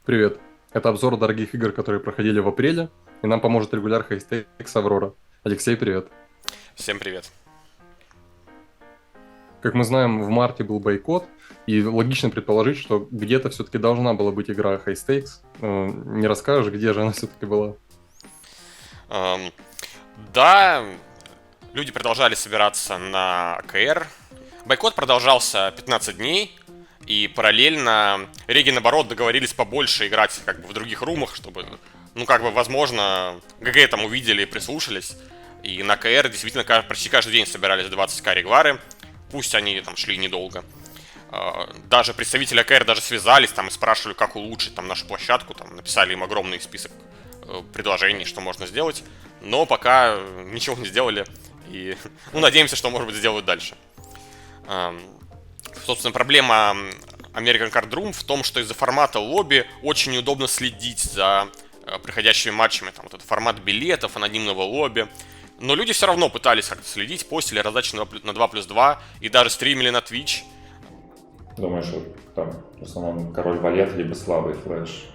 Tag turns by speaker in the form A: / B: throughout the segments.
A: Привет. Это обзор дорогих игр, которые проходили в апреле, и нам поможет регуляр High Аврора. Алексей, привет.
B: Всем привет.
A: Как мы знаем, в марте был бойкот, и логично предположить, что где-то все-таки должна была быть игра High Stakes. Не расскажешь, где же она все-таки была?
B: Эм, Да, люди продолжали собираться на АКР. Бойкот продолжался 15 дней, и параллельно Реги, наоборот, договорились побольше играть как бы в других румах, чтобы, ну, как бы, возможно, ГГ там увидели и прислушались. И на КР действительно почти каждый день собирались 20к регвары, пусть они там шли недолго. Даже представители АКР даже связались там и спрашивали, как улучшить там нашу площадку, там написали им огромный список предложений, что можно сделать, но пока ничего не сделали и, ну, надеемся, что, может быть, сделают дальше. Собственно, проблема American Card Room в том, что из-за формата лобби очень неудобно следить за приходящими матчами. Там вот этот формат билетов, анонимного лобби. Но люди все равно пытались как-то следить, постили раздачи на 2+2 и даже стримили на Twitch.
C: Думаешь, вот там в основном король валет, либо слабый флеш?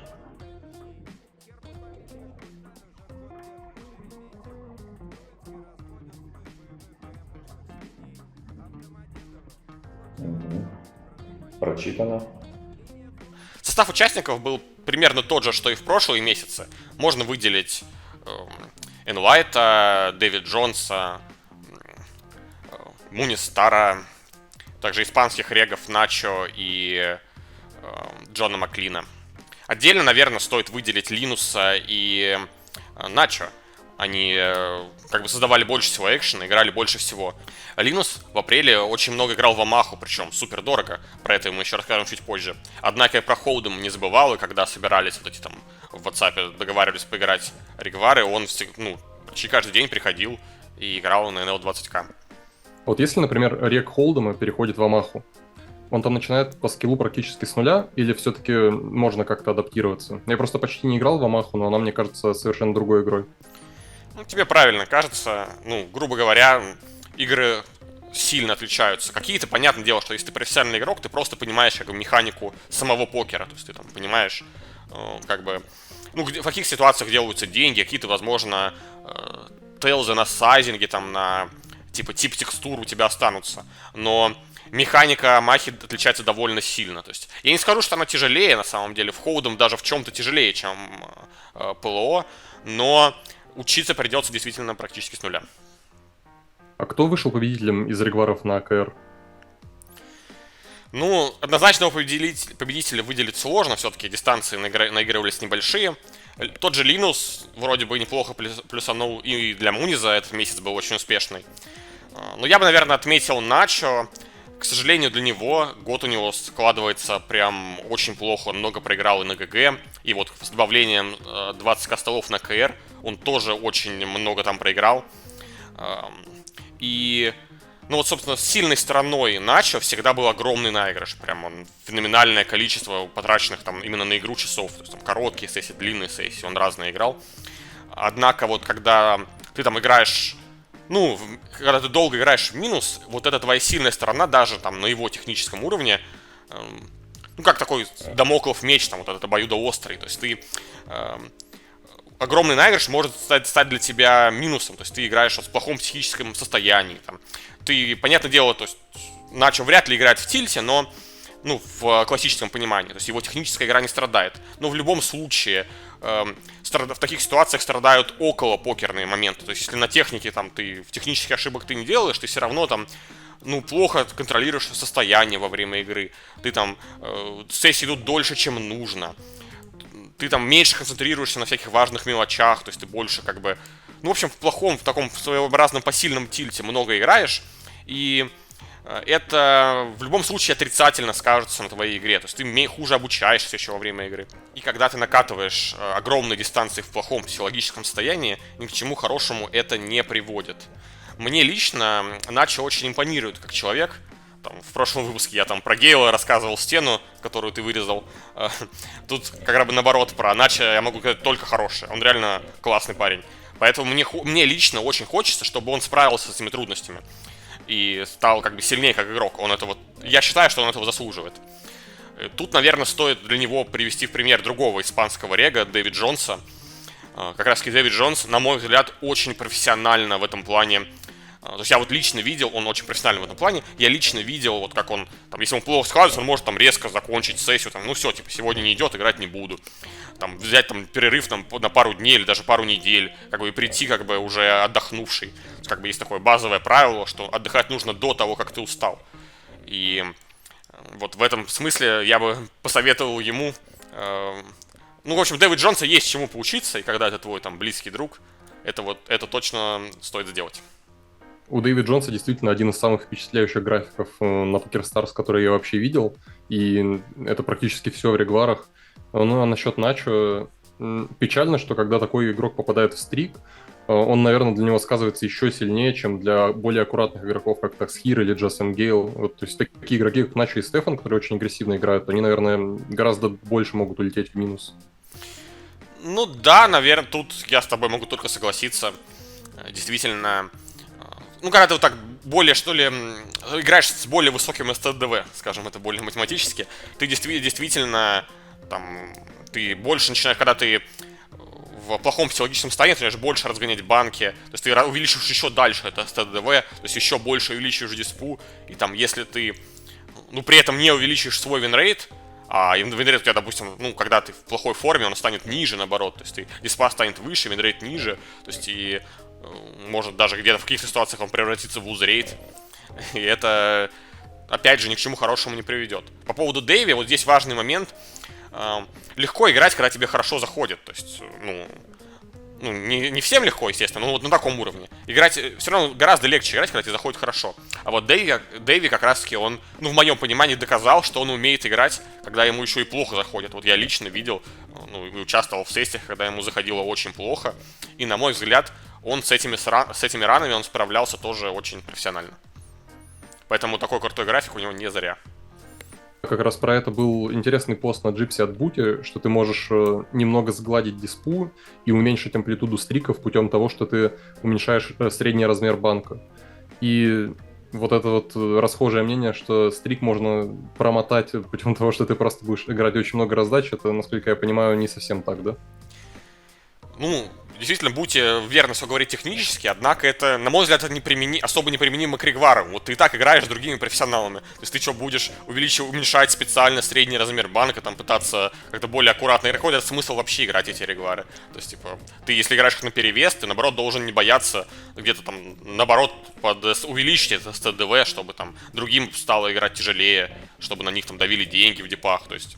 C: Мгм. Прочитано.
B: Состав участников был примерно тот же, что и в прошлые месяцы. Можно выделить Энлайта, Дэвид Джонса, Муни Стара, также испанских регов Начо и Джона Маклина. Отдельно, наверное, стоит выделить Линуса и Начо. Они как бы создавали больше всего экшена, играли больше всего. Линус в апреле очень много играл в Амаху, причем супер дорого. Про это мы еще расскажем чуть позже. Однако и про Холдем не забывал, и когда собирались вот эти там в WhatsApp договаривались поиграть регвары, он ну, почти каждый день приходил и играл на NL 20к.
A: Вот если, например, рек Холдема переходит в Амаху, он там начинает по скиллу практически с нуля, или все-таки можно как-то адаптироваться? Я просто почти не играл в Амаху, но она мне кажется совершенно другой игрой.
B: Ну, тебе правильно кажется, ну, грубо говоря, игры сильно отличаются. Какие-то, понятное дело, что если ты профессиональный игрок, ты просто понимаешь как бы механику самого покера. То есть ты там понимаешь, как бы, ну, в каких ситуациях делаются деньги, какие-то, возможно, тейлзы на сайзинге, там, на типа тип текстур у тебя останутся. Но механика Махи отличается довольно сильно. То есть я не скажу, что она тяжелее, на самом деле. В Хоудом даже в чем-то тяжелее, чем ПЛО, но учиться придется действительно практически с нуля.
A: А кто вышел победителем из регваров на АКР?
B: Ну, однозначного победителя выделить сложно, все-таки дистанции наигрывались небольшие. Тот же Линус вроде бы неплохо плюсанул, и для Муниза этот месяц был очень успешный. Но я бы, наверное, отметил Начо. К сожалению, для него год у него складывается прям очень плохо. Он много проиграл и на ГГ. И вот с добавлением 20к столов на КР он тоже очень много там проиграл. И, ну вот, собственно, сильной стороной Начо всегда был огромный наигрыш. Прям он феноменальное количество потраченных там именно на игру часов. То есть там короткие сессии, длинные сессии, он разные играл. Однако вот когда ты там играешь, ну, когда ты долго играешь в минус, вот эта твоя сильная сторона, даже там на его техническом уровне, ну, как такой дамоклов меч, там, вот этот обоюдоострый. То есть ты огромный наигрыш может стать для тебя минусом. То есть ты играешь в плохом психическом состоянии. Там. Ты, понятное дело, то есть Начо вряд ли играет в тильте, но ну, в классическом понимании. То есть его техническая игра не страдает. Но в любом случае в таких ситуациях страдают около покерные моменты. То есть если на технике там ты в технических ошибок ты не делаешь, ты все равно там ну, плохо контролируешь состояние во время игры. Ты там сессии идут дольше, чем нужно. Ты там меньше концентрируешься на всяких важных мелочах, то есть ты больше как бы, ну, в общем, в плохом, в таком своеобразном посильном тильте много играешь, и это в любом случае отрицательно скажется на твоей игре, то есть ты хуже обучаешься еще во время игры. И когда ты накатываешь огромные дистанции в плохом психологическом состоянии, ни к чему хорошему это не приводит. Мне лично Начо очень импонирует как человек. Там, в прошлом выпуске я там про Гейла рассказывал стену, которую ты вырезал. Тут как бы наоборот про Начо я могу сказать только хорошее. Он реально классный парень. Поэтому мне лично очень хочется, чтобы он справился с этими трудностями. И стал как бы сильнее как игрок. Он это вот, я считаю, что он этого заслуживает. Тут, наверное, стоит для него привести в пример другого испанского рега, Дэвид Джонса. Как раз таки Дэвид Джонс, на мой взгляд, очень профессионально в этом плане. То есть я вот лично видел, он очень профессиональный в этом плане, я лично видел, вот как он, там, если он плохо складывается, он может там резко закончить сессию, там, ну все, типа, сегодня не идет, играть не буду. Там, взять там перерыв там, на пару дней или даже пару недель, как бы, и прийти, как бы, уже отдохнувший. То есть, как бы, есть такое базовое правило, что отдыхать нужно до того, как ты устал. И вот в этом смысле я бы посоветовал ему... Ну, в общем, Дэвид Джонса есть чему поучиться, и когда это твой там близкий друг, это точно стоит сделать.
A: У Дэвида Джонса действительно один из самых впечатляющих графиков на PokerStars, который я вообще видел, и это практически все в регварах. Ну, а насчет Начо, печально, что когда такой игрок попадает в стрик, он, наверное, для него сказывается еще сильнее, чем для более аккуратных игроков, как Таксхир или Джасен Гейл. Вот, то есть такие игроки, как Начо и Стефан, которые очень агрессивно играют, они, наверное, гораздо больше могут улететь в минус.
B: Ну да, наверное, тут я с тобой могу только согласиться. Действительно, ну когда ты вот так более, что ли, играешь с более высоким СТДВ, скажем это более математически, ты действительно, там, ты больше начинаешь, когда ты в плохом психологическом состоянии, ты начинаешь больше разгонять банки, то есть ты увеличиваешь еще дальше это СТДВ, то есть еще больше увеличиваешь диспу, и там, если ты, ну, при этом не увеличиваешь свой винрейт, а винрейт у тебя, допустим, ну, когда ты в плохой форме, он станет ниже, наоборот. То есть диспа станет выше, винрейт ниже. То есть и может даже где-то в каких-то ситуациях он превратится в лузрейт. И это, опять же, ни к чему хорошему не приведет. По поводу Дэйви, вот здесь важный момент. Легко играть, когда тебе хорошо заходит. То есть, ну, не всем легко, естественно, но вот на таком уровне. Играть все равно гораздо легче играть, когда тебе заходит хорошо. А вот Дэйви как раз-таки он, ну, в моем понимании, доказал, что он умеет играть, когда ему еще и плохо заходит. Вот я лично видел, ну, и участвовал в сессиях, когда ему заходило очень плохо. И, на мой взгляд, он с этими ранами он справлялся тоже очень профессионально. Поэтому такой крутой график у него не зря.
A: Как раз про это был интересный пост на Gypsy от Бути, что ты можешь немного сгладить диспу и уменьшить амплитуду стриков путем того, что ты уменьшаешь средний размер банка. И вот это вот расхожее мнение, что стрик можно промотать путем того, что ты просто будешь играть очень много раздач, это, насколько я понимаю, не совсем так, да?
B: Ну, действительно, будьте верно все говорить технически, однако это, на мой взгляд, это особо неприменимо к регварам. Вот ты и так играешь с другими профессионалами. То есть ты что, будешь уменьшать специально средний размер банка, там пытаться как-то более аккуратно играть? Какой смысл вообще играть эти регвары? То есть, типа, ты если играешь как на перевес, ты, наоборот, должен не бояться где-то там, наоборот, увеличить это СТДВ, чтобы там другим стало играть тяжелее, чтобы на них там давили деньги в депах. То есть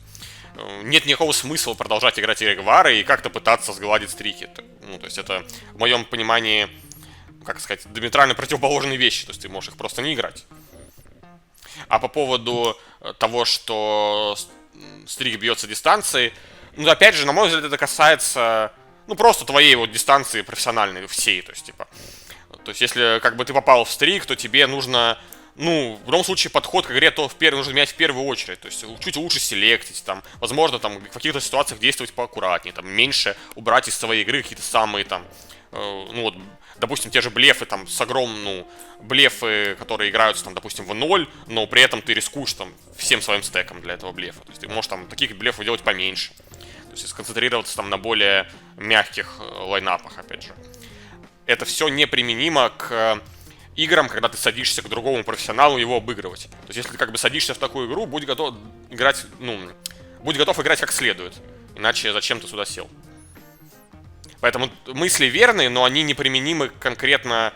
B: нет никакого смысла продолжать играть регвары и как-то пытаться сгладить стрики. Ну, то есть это, в моем понимании, как сказать, диаметрально противоположные вещи. То есть ты можешь их просто не играть. А по поводу того, что стрик бьется дистанцией, ну, опять же, на мой взгляд, это касается, ну, просто твоей вот дистанции профессиональной всей. То есть если как бы ты попал в стрик, то тебе нужно... Ну, в любом случае, подход к игре нужно менять в первую очередь. То есть чуть лучше селектить, там, возможно, там, в каких-то ситуациях действовать поаккуратнее, там, меньше убрать из своей игры какие-то самые, там, ну, вот, допустим, те же блефы, там, с огромным, ну, блефы, которые играются, там, допустим, в 0, но при этом ты рискуешь, там, всем своим стеком для этого блефа. То есть ты можешь, там, таких блефов делать поменьше. То есть сконцентрироваться, там, на более мягких лайнапах, опять же. Это все неприменимо к играм, когда ты садишься к другому профессионалу его обыгрывать. То есть, если ты как бы садишься в такую игру, будь готов играть, ну, будь готов играть как следует. Иначе зачем ты сюда сел? Поэтому мысли верные, но они неприменимы конкретно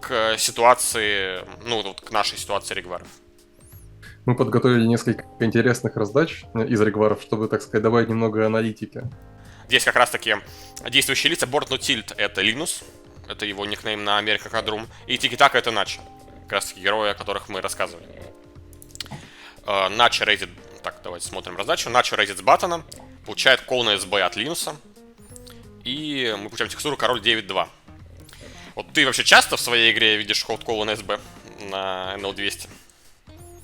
B: к ситуации, ну, вот к нашей ситуации регваров.
A: Мы подготовили несколько интересных раздач из регваров, чтобы, так сказать, добавить немного аналитики.
B: Здесь как раз-таки действующие лица. Board No Tilt — это Linus. Это его никнейм на America Card Room. И Тики-Така — это Начо. Как раз таки герои, о которых мы рассказывали. Начо рейтед... Так, давайте смотрим раздачу. Начо рейтед с баттона. Получает кол на СБ от Линуса. И мы получаем текстуру король 9-2. Вот ты вообще часто в своей игре видишь ход-колы на СБ на NL200?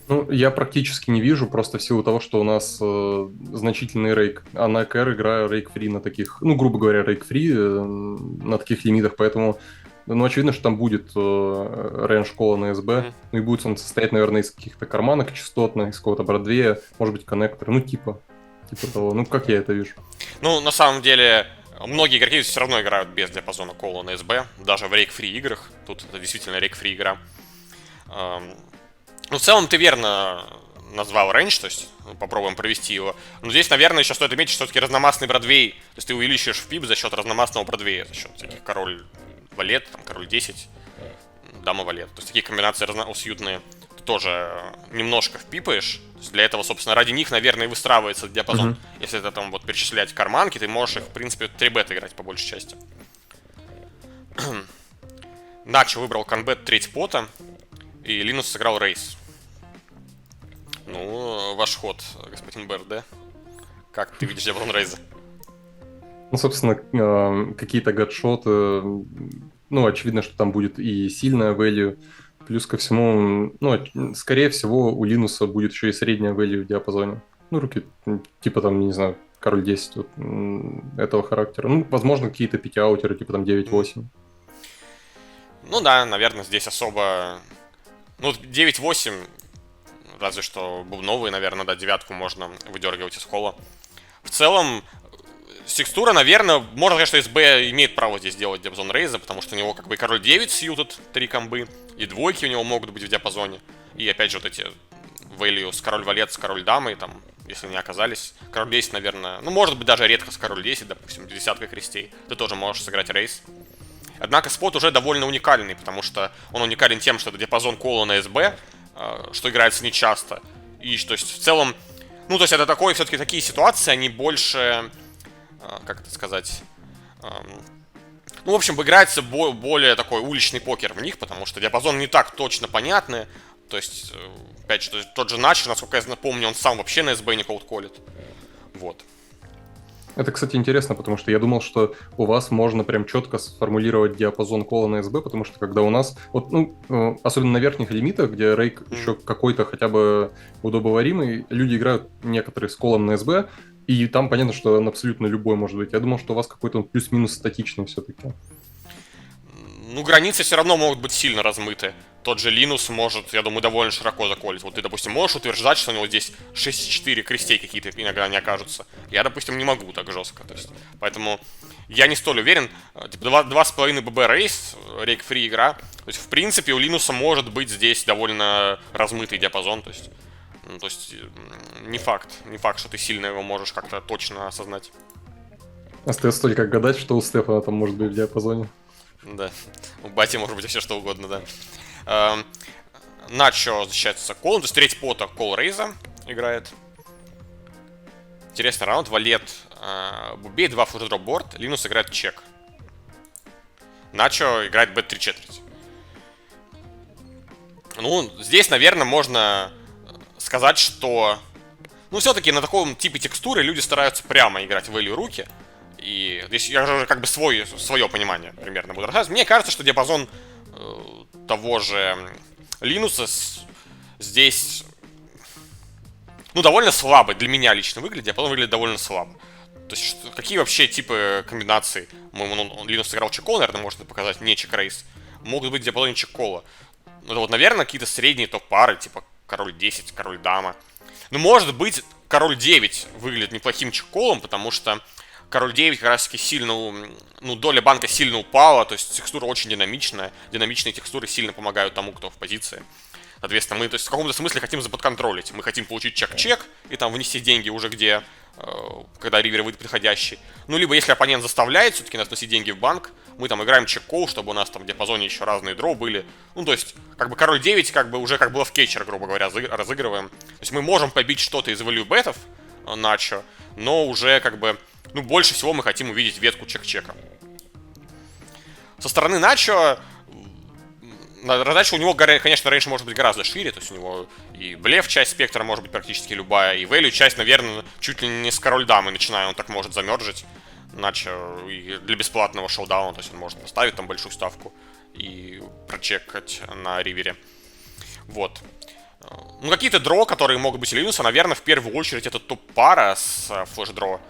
A: Ну, я практически не вижу, просто в силу того, что у нас значительный рейк. А на КР играю рейк-фри на таких, ну, грубо говоря, рейк-фри на таких лимитах, поэтому Ну, очевидно, что там будет рейндж кола на СБ, ну и будет он состоять, наверное, из каких-то карманок частотных, из какого-то Бродвея, может быть, коннектор, ну типа того, ну как я это вижу.
B: Ну, на самом деле, многие игроки все равно играют без диапазона кола на СБ, даже в рейк-фри играх. Тут это действительно рейк-фри игра. Ну, в целом, ты верно назвал рейндж, то есть попробуем провести его. Но здесь, наверное, еще стоит отметить, что все-таки разномастный Бродвей, то есть ты увеличиваешь в пип за счет разномастного Бродвея, за счет всяких король валет, там, король 10, дама валет. То есть такие комбинации уютные ты тоже немножко впипаешь. То есть для этого, собственно, ради них, наверное, и выстраивается диапазон. Если это там вот перечислять карманки, ты можешь их, в принципе, 3-бет играть по большей части. Начо выбрал конбет треть пота, и Линус сыграл рейс. Ну, ваш ход, господин БРД. Как ты видишь диапазон рейза?
A: Ну, собственно, какие-то гадшоты, ну, очевидно, что там будет и сильная value, плюс ко всему, ну, скорее всего, у Линуса будет еще и средняя value в диапазоне. Ну, руки, типа там, не знаю, король 10 вот, этого характера. Ну, возможно, какие-то пятиаутеры, типа там 9-8.
B: Ну да, наверное, здесь особо... Ну, 9-8, разве что бубновые, наверное, да, девятку можно выдергивать из холла. В целом, текстура, наверное, можно сказать, что СБ имеет право здесь делать диапазон рейза, потому что у него как бы король 9 сьютед, 3 комбы, и двойки у него могут быть в диапазоне. И опять же вот эти value с король валет, с король дамой, там, если не оказались. Король 10, наверное, ну, может быть, даже редко с король 10, допустим, десятка крестей, ты тоже можешь сыграть рейс. Однако спот уже довольно уникальный, потому что он уникален тем, что это диапазон кола на СБ, что играется нечасто. И то есть в целом, ну, то есть это такое, все-таки такие ситуации, они больше, как это сказать, ну, в общем, играется более такой уличный покер в них, потому что диапазон не так точно понятный. То есть, опять же, тот же Начо, насколько я помню, он сам вообще на СБ не колд-колит. Вот.
A: Это, кстати, интересно, потому что я думал, что у вас можно прям четко сформулировать диапазон кола на СБ, потому что когда у нас, вот, ну, особенно на верхних лимитах, где рейк еще какой-то хотя бы удобоваримый, люди играют некоторые с колом на СБ, и там понятно, что он абсолютно любой может быть. Я думал, что у вас какой-то плюс-минус статичный все-таки.
B: Ну, границы все равно могут быть сильно размыты. Тот же Линус может, я думаю, довольно широко заколить. Вот ты, допустим, можешь утверждать, что у него здесь 6-4 крестей какие-то иногда не окажутся. Я, допустим, не могу так жестко. То есть, поэтому я не столь уверен. Типа 2,5 ББ рейс, рейк-фри игра. То есть, в принципе, у Линуса может быть здесь довольно размытый диапазон. То есть, ну, не факт, что ты сильно его можешь как-то точно осознать.
A: Остается только гадать, что у Стефана там может быть в диапазоне.
B: Да, у Бати может быть все что угодно, да. Начо защищается колом, то есть треть пота кол рейза играет. Интересный раунд, валет Бубей, 2 флеш-дроп борт, Линус играет чек. Начо играет бет 3 четверть. Ну, здесь, наверное, можно сказать, что... Ну, все-таки на таком типе текстуры люди стараются прямо играть в value руки. И здесь я уже как бы свое понимание примерно буду рассказывать. Мне кажется, что диапазон того же Линуса здесь, ну, довольно слабый. Для меня лично выглядит. Диапазон выглядит довольно слабо. То есть, какие вообще типы комбинаций? Линус сыграл чек-кол, наверное, можно показать, не чек-рейс. Могут быть в диапазоне чек-кола. Ну, вот, наверное, какие-то средние топ-пары, типа король 10, король дама. Ну, может быть, король 9 выглядит неплохим чек-колом, потому что король 9 как раз таки сильно, ну, доля банка сильно упала, то есть текстура очень динамичная. Динамичные текстуры сильно помогают тому, кто в позиции. Соответственно, мы, то есть, в каком-то смысле хотим заподконтролить. Мы хотим получить чек-чек и там внести деньги уже где, когда ривер выйдет подходящий. Ну, либо если оппонент заставляет все-таки нас вносить деньги в банк, мы там играем чек-кол, чтобы у нас там в диапазоне еще разные дроу были. Ну, то есть, как бы король 9, как бы уже как было в кетчер, грубо говоря, разыгрываем. То есть мы можем побить что-то из value бетов Начо, но уже как бы, ну, больше всего мы хотим увидеть ветку чек-чека. Со стороны Начо, задача у него, конечно, рейндж может быть гораздо шире, то есть у него и блеф часть спектра может быть практически любая, и value часть, наверное, чуть ли не с король дамы начиная, он так может замерджить Начо и для бесплатного шоудауна, то есть он может поставить там большую ставку и прочекать на ривере. Вот. Ну, какие-то дро, которые могут быть у Линуса, наверное, в первую очередь это топ-пара с флеш-дро.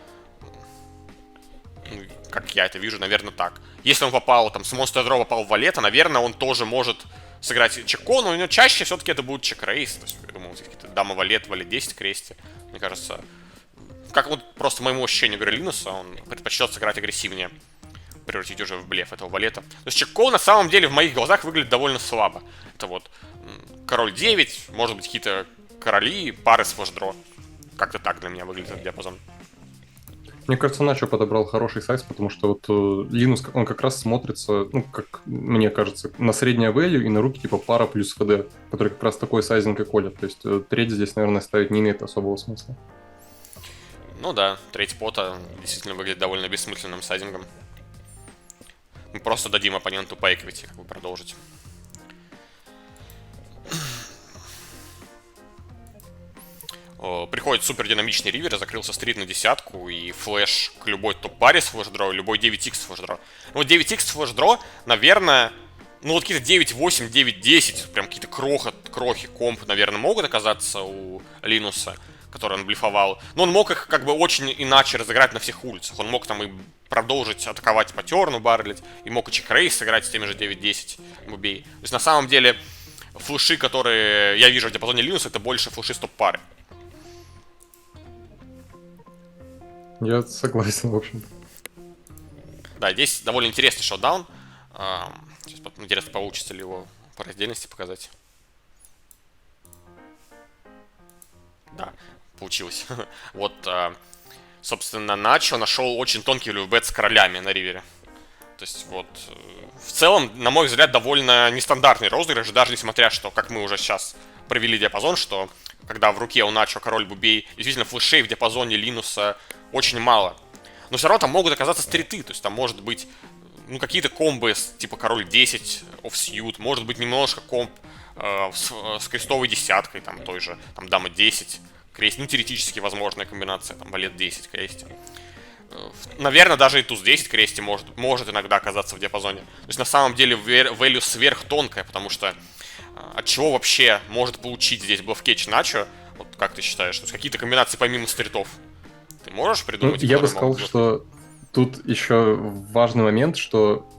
B: как я это вижу, наверное, так. Если он попал, там, с Monster Draw попал в валета, наверное, он тоже может сыграть чек-кол, но у него чаще все-таки это будет чек-рейс. То есть, я думал, здесь какие-то дама валет, валет 10 кресте. Мне кажется, как вот просто моему ощущению, говорю, Линуса, он предпочтет сыграть агрессивнее, превратить уже в блеф этого валета. То есть чек-кол на самом деле в моих глазах выглядит довольно слабо. Это вот король 9, может быть, какие-то короли, пары с флешдро. Как-то так для меня выглядит этот диапазон.
A: Мне кажется, Начо подобрал хороший сайз, потому что вот Линус, он как раз смотрится, ну, как мне кажется, на среднее value и на руки типа пара плюс ФД, который как раз такой сайзинг и колет. То есть треть здесь, наверное, ставить не имеет особого смысла.
B: Ну да, треть пота действительно выглядит довольно бессмысленным сайзингом. Мы просто дадим оппоненту по эквити, как бы продолжить. Приходит супер динамичный ривер, закрылся стрит на десятку и флэш к любой топ-паре с флэш-дро, любой 9x с флэш-дро. Ну вот 9x с флэш-дро, наверное, ну вот какие-то 9-8, 9-10, прям какие-то крохи комп, наверное, могут оказаться у Линуса, который он блефовал. Но он мог их как бы очень иначе разыграть на всех улицах. Он мог там и продолжить атаковать по терну, барлить, и мог и чек-рейс сыграть с теми же 9-10 бубей. То есть на самом деле флеши, которые я вижу в диапазоне Линуса, это больше флеши с топ-пары.
A: Я согласен, в общем.
B: Да, здесь довольно интересный шоудаун. Сейчас интересно, получится ли его по раздельности показать. Да, получилось. Вот, собственно, Начо нашел очень тонкий лювбет с королями на ривере. То есть, вот, в целом, на мой взгляд, довольно нестандартный розыгрыш, даже несмотря, что, как мы уже сейчас провели диапазон, что когда в руке у Начо король бубей, действительно, флешей в диапазоне Линуса очень мало. Но все равно там могут оказаться стриты, то есть там может быть, ну, какие-то комбы типа король 10, офсьют, может быть немножко комб с крестовой десяткой, там той же, там дама 10, крест, ну, теоретически возможная комбинация, там валет 10 кресте. Наверное, даже и туз 10 кресте может иногда оказаться в диапазоне. То есть на самом деле value сверхтонкая, потому что от чего вообще может получить здесь блофкетч Начо, вот как ты считаешь, то есть какие-то комбинации помимо стритов? Ты можешь придумать?
A: Ну, я бы сказал, что тут еще важный момент, что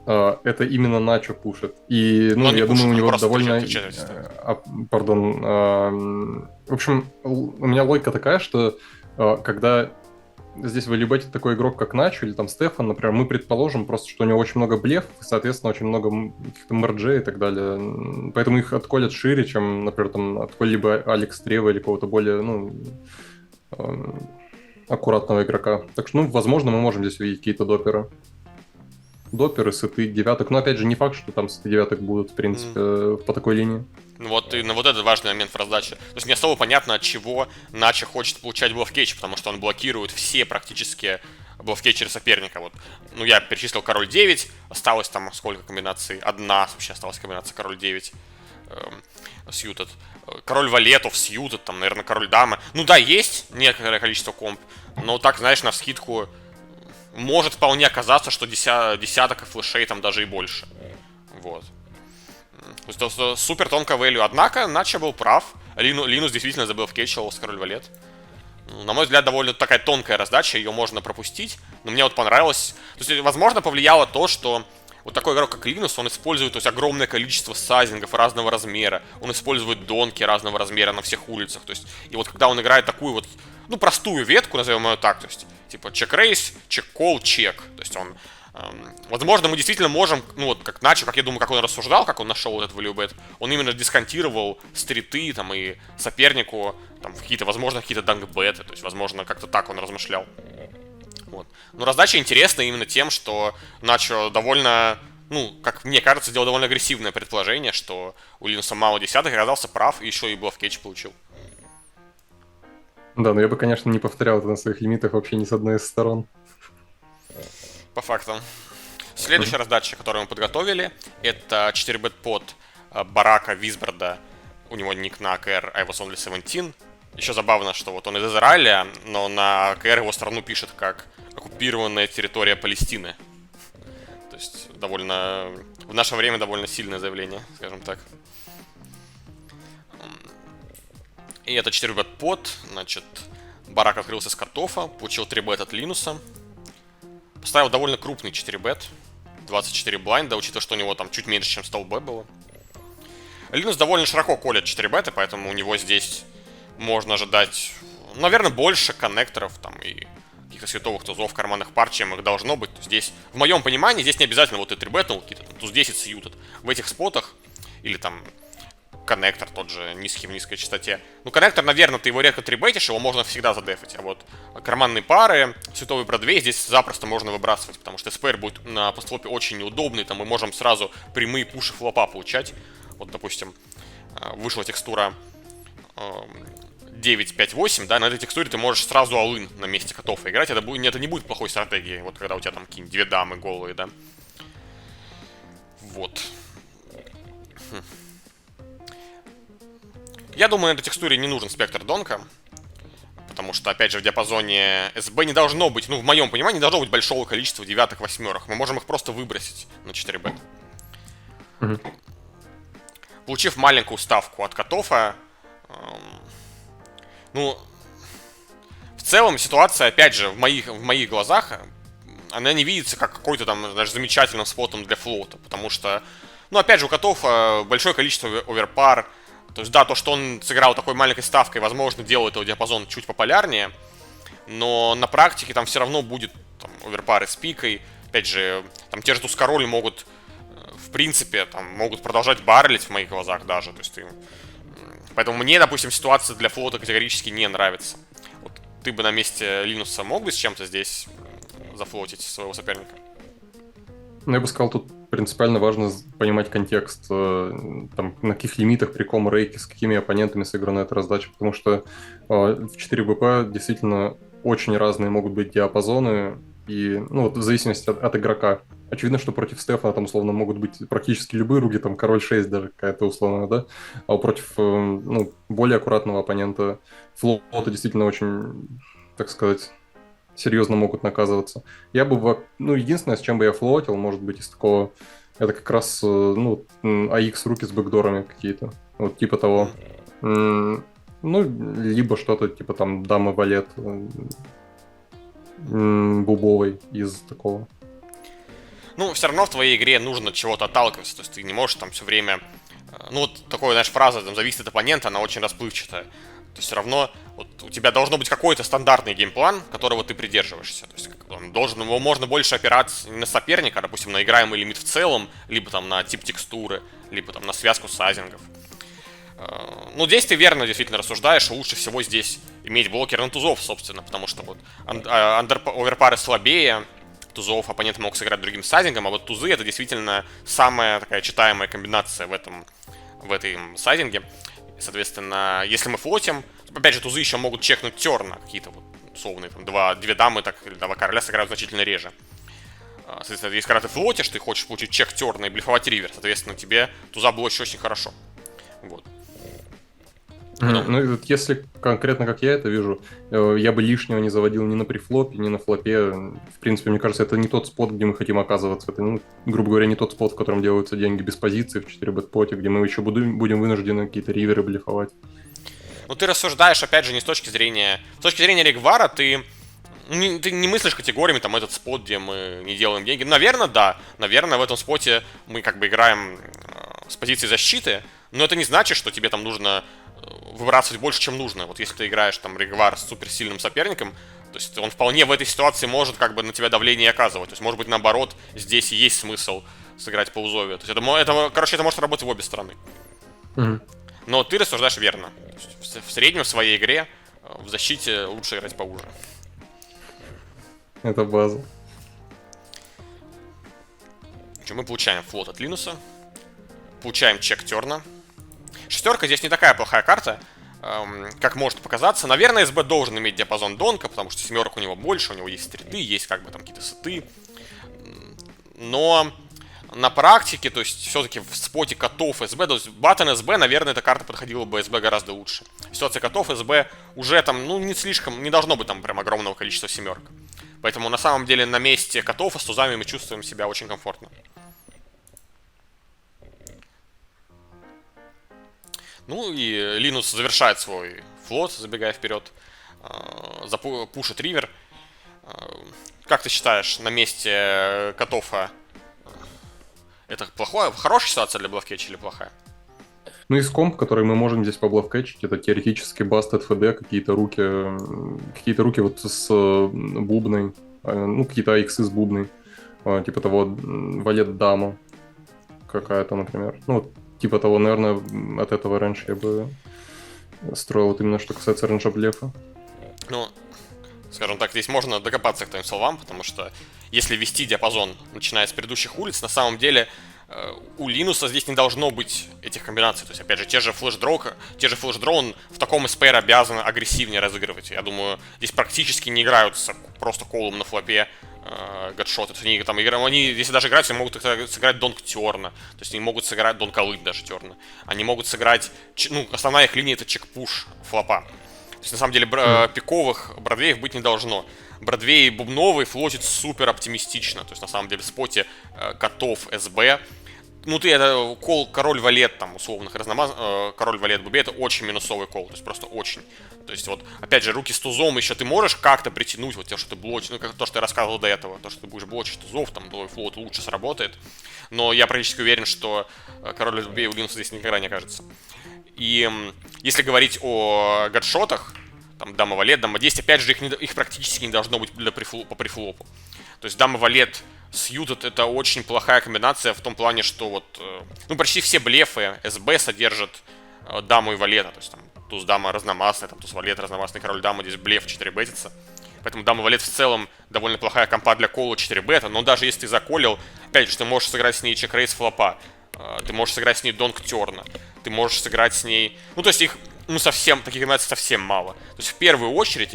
A: это именно Начо пушит. И, ну, я думаю, у него довольно... В общем, у меня логика такая, что когда здесь вылюбать такой игрок, как Начо или там Стефан, например, мы предположим просто, что у него очень много блеф, соответственно, очень много каких-то мерджей и так далее. Поэтому их отколят шире, чем, например, там отколли бы Алекс Трева или кого-то более, ну, аккуратного игрока. Так что, ну, возможно, мы можем здесь увидеть какие-то доперы. Доперы, сеты, девяток. Но, опять же, не факт, что там сеты девяток будут, в принципе, по такой линии.
B: Ну вот, и на вот этот важный момент в раздаче. То есть не особо понятно, от чего Начо хочет получать блофкетч, потому что он блокирует все практически блофкетчеры соперника. Вот. Ну, я перечислил король 9, осталось там сколько комбинаций? Одна вообще осталась комбинация король 9 сьютед. Король валетов сьютед, там, наверное, король дамы. Ну да, есть некоторое количество комп, но так, знаешь, на вскидку может вполне оказаться, что десяток флешей там даже и больше. Вот. То есть супер тонкая value. Однако Начо был прав. Линус действительно заблофкетчил с король валет. На мой взгляд, довольно такая тонкая раздача, ее можно пропустить. Но мне вот понравилось. То есть, возможно, повлияло то, что вот такой игрок, как Линус, он использует, то есть, огромное количество сайзингов разного размера. Он использует донки разного размера на всех улицах. То есть, и вот когда он играет такую вот, ну, простую ветку, назовем ее так, то есть, типа, чек-рейс, чек-кол, чек. То есть, он... Возможно, мы действительно можем, ну вот как Начо, как я думаю, как он рассуждал, как он нашел этот value bet, он именно дисконтировал стриты там и сопернику там какие-то, возможно, какие-то данкбеты, то есть, возможно, как-то так он размышлял. Вот. Но раздача интересна именно тем, что Начо довольно, ну, как мне кажется, сделал довольно агрессивное предположение, что у Линуса мало десяток, оказался прав, и еще и блофкетч получил.
A: Да, но я бы, конечно, не повторял это на своих лимитах вообще ни с одной из сторон.
B: По факту. Следующая раздача, которую мы подготовили, это 4-бет под Барака Висборда. У него ник на АКР I was only 17. Еще забавно, что вот он из Израиля, но на АКР его страну пишет как оккупированная территория Палестины. То есть довольно... В наше время довольно сильное заявление, скажем так. И это 4-бет под. Значит, Барак открылся с катофа, получил 3-бет от Линуса. поставил довольно крупный 4-бет. 24 блайнда, учитывая, что у него там чуть меньше, чем стол Б было. Линус довольно широко колет 4-беты, поэтому у него здесь можно ожидать, наверное, больше коннекторов там и каких-то световых тузов, карманных пар, чем их должно быть. Здесь, в моем понимании, здесь не обязательно вот и 3-бетнул, какие-то там туз 10 сьютед. В этих спотах, или там коннектор тот же низкий в низкой частоте. Ну, коннектор, наверное, ты его редко трибетишь, его можно всегда задефать. А вот карманные пары, световый Бродвей здесь запросто можно выбрасывать, потому что СПР будет на постфлопе очень неудобный, там мы можем сразу прямые пуши флопа получать. Вот, допустим, вышла текстура 9-5-8, да, на этой текстуре ты можешь сразу all-in на месте котов играть, это не будет плохой стратегией, вот когда у тебя там какие-нибудь две дамы голые, да. Вот. Я думаю, на этой текстуре не нужен спектр донка, потому что, опять же, в диапазоне СБ не должно быть, ну, в моем понимании, не должно быть большого количества девяток, восьмерок. Мы можем их просто выбросить на 4Б. Получив маленькую ставку от Котофа, ну, в целом ситуация, опять же, в моих глазах, она не видится как какой-то там даже замечательным спотом для флота, потому что, ну, опять же, у Котофа большое количество оверпар. То есть, да, то, что он сыграл такой маленькой ставкой, возможно, делает его диапазон чуть популярнее, но на практике там все равно будет там, оверпары с пикой. Опять же, там те же Тускароли могут, в принципе, там, могут продолжать баррелить в моих глазах даже. То есть, поэтому мне, допустим, ситуация для флота категорически не нравится. Вот, ты бы на месте Линуса мог бы с чем-то здесь зафлотить своего соперника?
A: Ну, я бы сказал, тут принципиально важно понимать контекст, там, на каких лимитах при ком-рейке, с какими оппонентами сыграна эта раздача, потому что в 4БП действительно очень разные могут быть диапазоны, и, ну, вот в зависимости от игрока. Очевидно, что против Стефана там, условно, могут быть практически любые руки, там, король 6 даже какая-то условная, да, а против, ну, более аккуратного оппонента флота действительно очень, так сказать, серьезно могут наказываться. Я бы, ну, единственное, с чем бы я флотил, может быть, из такого, это как раз, ну, AX руки с бэкдорами какие-то, вот типа того. Ну, либо что-то типа там дамы валет бубовой из такого.
B: Ну, все равно в твоей игре нужно от чего-то отталкиваться, то есть ты не можешь там все время... Ну, вот такая, знаешь, фраза, там, зависит от оппонента, она очень расплывчатая. То есть все равно вот, у тебя должно быть какой-то стандартный геймплан, которого ты придерживаешься. То есть он должен, его можно больше опираться не на соперника, а, допустим, на играемый лимит в целом, либо там на тип текстуры, либо там на связку сайзингов. Ну, здесь ты верно действительно рассуждаешь, лучше всего здесь иметь блокер на тузов, собственно, потому что вот оверпары слабее, тузов оппонент мог сыграть другим сайзингом, а вот тузы это действительно самая такая читаемая комбинация в этом сайзинге. Соответственно, если мы флотим, опять же, тузы еще могут чекнуть терна, какие-то вот условные, там, две дамы так, или два короля сыграют значительно реже. Соответственно, если когда ты флотишь, ты хочешь получить чек терна и блефовать ривер, соответственно, тебе туза блочит очень хорошо. Вот.
A: Ну, если конкретно как я это вижу, я бы лишнего не заводил ни на префлопе, ни на флопе. В принципе, мне кажется, это не тот спот, где мы хотим оказываться. Это, ну, грубо говоря, не тот спот, в котором делаются деньги без позиции в 4-бет-поте, где мы еще будем вынуждены какие-то риверы блефовать.
B: Ну, ты рассуждаешь, опять же, не с точки зрения... С точки зрения Регвара ты не мыслишь категориями, там, этот спот, где мы не делаем деньги. Наверное, да. Наверное, в этом споте мы как бы играем с позиции защиты, но это не значит, что тебе там нужно выбрасывать больше, чем нужно. Вот если ты играешь там Регвар с суперсильным соперником, то есть он вполне в этой ситуации может как бы на тебя давление оказывать. То есть, может быть, наоборот, здесь и есть смысл сыграть по узове. То есть, это может работать в обе стороны. Но ты рассуждаешь верно. В среднем в своей игре в защите лучше играть поуже.
A: Это база.
B: Мы получаем флот от Линуса. Получаем чек терна. Шестерка здесь не такая плохая карта, как может показаться. Наверное, СБ должен иметь диапазон донка, потому что семерок у него больше, у него есть стриты, есть как бы там какие-то сеты. Но на практике, то есть все-таки в споте котов СБ, то есть баттон СБ, наверное, эта карта подходила бы СБ гораздо лучше. В ситуации котов СБ уже там, ну, не должно быть там прям огромного количества семерок. Поэтому на самом деле на месте котов с тузами мы чувствуем себя очень комфортно. Ну и Линус завершает свой флот, забегая вперед, пушит ривер. Как ты считаешь, на месте Котофа это плохое, хорошая ситуация для Блавкетча или плохая?
A: Ну, из комп, которые мы можем здесь поблавкетчить, это теоретически Busted FD, какие-то руки вот с бубной, ну, какие-то иксы с бубной, типа того Валет Дама какая-то, например. Ну, вот, типа того, наверное, от этого раньше я бы строил вот именно, что касается рейнджа блефа.
B: Ну, скажем так, здесь можно докопаться к твоим словам, потому что если вести диапазон, начиная с предыдущих улиц, на самом деле у Линуса здесь не должно быть этих комбинаций. То есть, опять же, те же флеш-дроу, он в таком СПР обязан агрессивнее разыгрывать. Я думаю, здесь практически не играются просто колом на флопе гадшоты. То есть они, если даже играть, они могут сыграть донк терна. То есть они могут сыграть донк алыт даже терна. Они могут сыграть... Ну, основная их линия — это чек-пуш флопа. То есть, на самом деле, пиковых Бродвеев быть не должно. Бродвей бубновый флотит супер оптимистично. То есть, на самом деле, в споте Котов СБ. Ну, ты это кол король валет, там, условных король валет бубе, это очень минусовый кол. То есть, просто очень. То есть, вот, опять же, руки с тузом еще ты можешь как-то притянуть, вот то, что ты блочишь, ну, как то, что я рассказывал до этого, то, что ты будешь блочить тузов, там, твой флот лучше сработает. Но я практически уверен, что король бубе у Линуса здесь никогда не окажется. И если говорить о гадшотах, там, дама валет, дама 10, опять же, их практически не должно быть по префлопу. То есть дама валет с ютед — это очень плохая комбинация в том плане, что вот, ну, почти все блефы СБ содержат даму и валета. То есть там туз дама разномастная, там туз валет разномастный, король дама, здесь блеф 4 бетится. Поэтому дама валет в целом довольно плохая компа для кола 4 бета, но даже если ты заколил, опять же, ты можешь сыграть с ней чек-рейс флопа, ты можешь сыграть с ней донк терна, ты можешь сыграть с ней... Ну, то есть их, ну, совсем, таких комбинаций совсем мало. То есть в первую очередь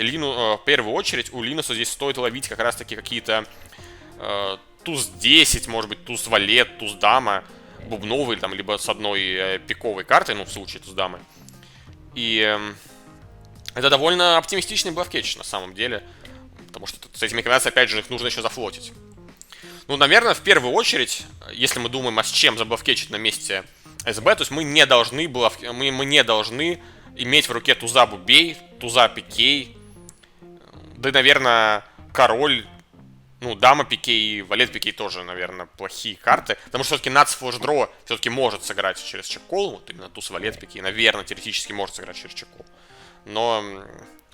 B: у Линуса здесь стоит ловить как раз-таки какие-то туз 10, может быть, туз валет, туз дама, бубновый, там, либо с одной пиковой картой, ну, в случае туз дамы. И это довольно оптимистичный блавкетч на самом деле, потому что с этими комбинациями, опять же, их нужно еще зафлотить. Ну, наверное, в первую очередь, если мы думаем, а с чем заблавкетчить на месте СБ, то есть мы не должны иметь в руке туза бубей, туза пикей, да и, наверное, король, ну, дама пикей и валет пикей тоже, наверное, плохие карты, потому что все-таки нац флешдро все-таки может сыграть через чек-кол, вот именно туз валет пикей, наверное, теоретически может сыграть через чек-кол, но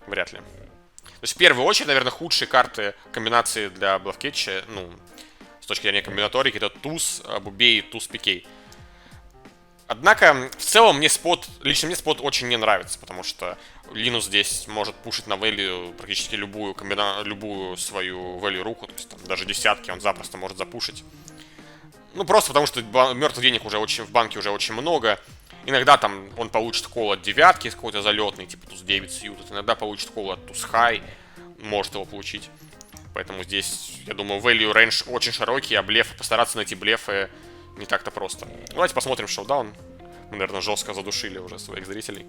B: вряд ли. То есть в первую очередь, наверное, худшие карты комбинации для блавкетча, ну, с точки зрения комбинаторики, это туз бубей и туз пикей. Однако, в целом, лично мне спот очень не нравится, потому что Линус здесь может пушить на value практически любую свою value руку, то есть там даже десятки он запросто может запушить. Ну, просто потому что мертвых денег уже в банке уже очень много. Иногда там он получит кол от девятки, какой-то залетный, типа туз 9 сьютед, иногда получит кол от туз хай, может его получить. Поэтому здесь, я думаю, value range очень широкий, а постараться найти блефы не так-то просто. Давайте посмотрим шоудаун. Мы, наверное, жестко задушили уже своих зрителей.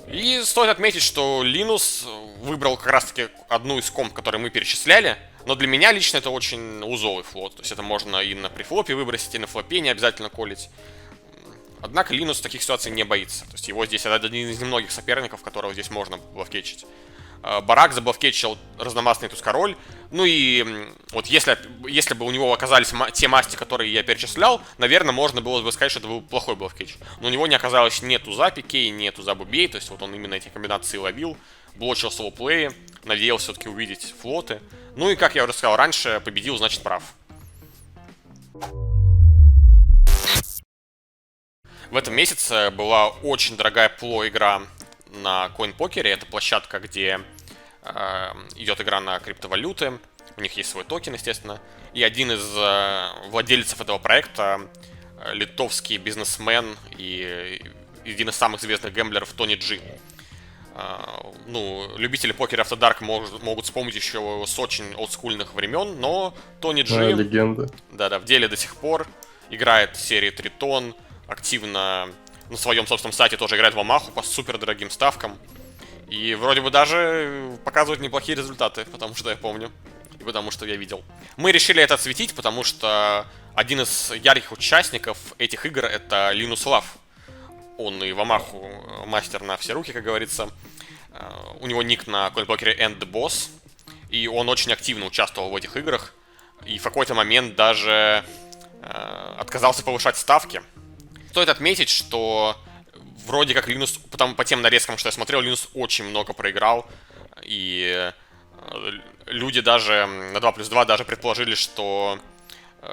B: И стоит отметить, что Линус выбрал как раз-таки одну из комп, которые мы перечисляли. Но для меня лично это очень узовый флот. То есть это можно и на префлопе выбросить, и на флопе не обязательно колить. Однако Линус таких ситуаций не боится. То есть его здесь один из немногих соперников, которого здесь можно блавкетчить. Барак заблавкетчил разномастный туз-король. Ну и вот если бы у него оказались те масти, которые я перечислял, наверное, можно было бы сказать, что это был плохой блавкетч. Но у него не оказалось ни туза пикей, ни туза бубей. То есть вот он именно эти комбинации ловил, блочил слоуплеи, надеялся все-таки увидеть флоты. Ну и, как я уже сказал раньше, победил, значит прав. В этом месяце была очень дорогая пло-игра на CoinPoker. Это площадка, где идет игра на криптовалюты. У них есть свой токен, естественно. И один из владельцев этого проекта, литовский бизнесмен и один из самых известных гэмблеров Тони Джи. Ну, любители покера After Dark могут вспомнить еще с очень олдскульных времен, но Тони Джи...
A: легенда.
B: Да-да, в деле до сих пор играет в серии Тритон, активно на своем собственном сайте тоже играет в Омаху по супер дорогим ставкам. И вроде бы даже показывает неплохие результаты, потому что я помню. И потому что я видел. Мы решили это осветить, потому что один из ярких участников этих игр — это Linus Love. Он и в Амаху мастер на все руки, как говорится. У него ник на коинблокере End Boss. И он очень активно участвовал в этих играх. И в какой-то момент даже отказался повышать ставки. Стоит отметить, что вроде как Линус, по тем нарезкам, что я смотрел, Линус очень много проиграл. И люди даже на 2+2 даже предположили, что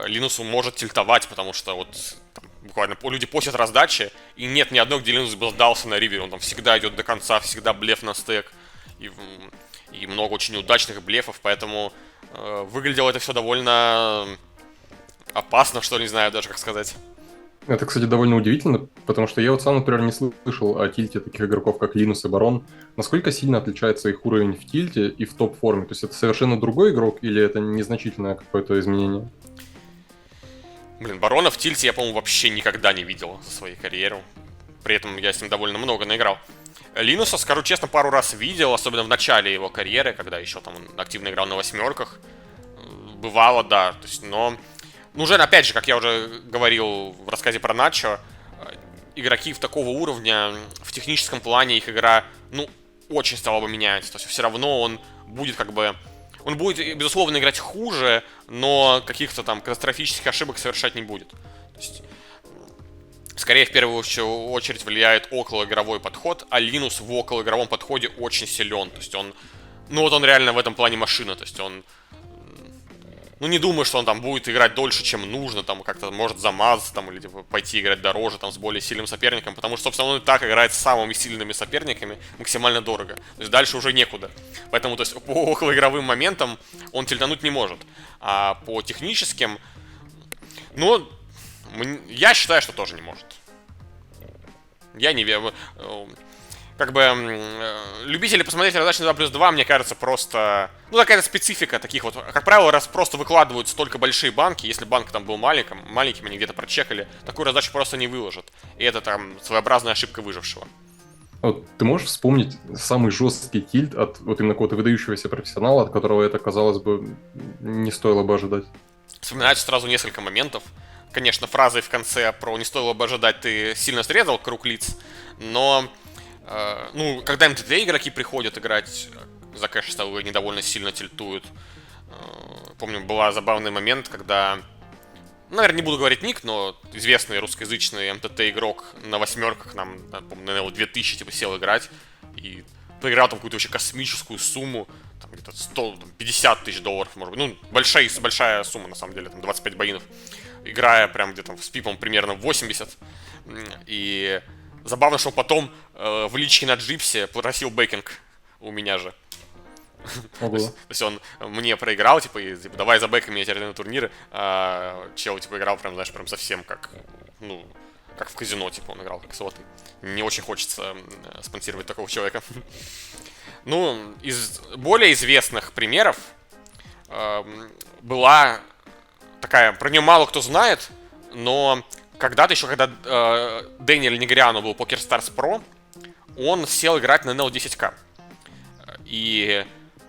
B: Линусу может тильтовать, потому что вот там, буквально люди постят раздачи, и нет ни одной, где Линус был сдался на ривере. Он там всегда идет до конца, всегда блеф на стек. И много очень неудачных блефов, поэтому выглядело это все довольно опасно, что ли, не знаю даже, как сказать.
A: Это, кстати, довольно удивительно, потому что я вот сам, например, не слышал о тильте таких игроков, как Линус и Барон. Насколько сильно отличается их уровень в тильте и в топ-форме? То есть это совершенно другой игрок или это незначительное какое-то изменение?
B: Блин, Барона в тильте я, по-моему, вообще никогда не видел за свою карьеру. При этом я с ним довольно много наиграл. Линуса, скажу честно, пару раз видел, особенно в начале его карьеры, когда еще там он активно играл на 8-ках. Бывало, да, то есть, но... Ну, уже, опять же, как я уже говорил в рассказе про Начо, игроки в такого уровня, в техническом плане их игра, ну, очень стала бы меняться. То есть все равно он будет как бы... Он будет, безусловно, играть хуже, но каких-то там катастрофических ошибок совершать не будет. То есть, скорее, в первую очередь влияет околоигровой подход, а Линус в околоигровом подходе очень силен. То есть он... Ну, вот он реально в этом плане машина. То есть он... Ну, не думаю, что он там будет играть дольше, чем нужно, там, как-то может замазаться, там, или типа, пойти играть дороже, там, с более сильным соперником, потому что, собственно, он и так играет с самыми сильными соперниками максимально дорого. То есть дальше уже некуда. Поэтому, то есть, по околоигровым моментам он тильтануть не может. А по техническим, ну, я считаю, что тоже не может. Я не верю. Как бы любители посмотреть раздачу на 2+2, мне кажется, просто... Ну, какая-то специфика таких вот. Как правило, раз просто выкладывают столько большие банки, если банк там был маленьким, они где-то прочекали, такую раздачу просто не выложат. И это там своеобразная ошибка выжившего.
A: Вот ты можешь вспомнить самый жесткий тильт от вот именно какого-то выдающегося профессионала, от которого это, казалось бы, не стоило бы ожидать?
B: Вспоминается сразу несколько моментов. Конечно, фразой в конце про «не стоило бы ожидать» ты сильно срезал круг лиц, но... Ну, когда МТТ игроки приходят играть за кэш, столы недовольно сильно тильтуют. Помню, был забавный момент, когда... Наверное, не буду говорить ник, но известный русскоязычный МТТ игрок на 8-ках нам, помню, наверное, 2000 типа сел играть. И проиграл там какую-то вообще космическую сумму. Там где-то 50 тысяч долларов, может быть. Ну, большая сумма, на самом деле, там 25 боинов. Играя прям где-то с пипом примерно 80. И... Забавно, что потом в личке на Джипсе попросил бэкинг у меня же. То есть он мне проиграл, типа, давай забэкай меня теперь на турниры. А чел, типа, играл прям, знаешь, прям совсем как, ну, как в казино, типа, он играл, как сотый. Не очень хочется спонсировать такого человека. Ну, из более известных примеров была такая, про нее мало кто знает, но... Когда-то еще, когда Дэниэль Негриано был PokerStars Pro, он сел играть на NL10K. И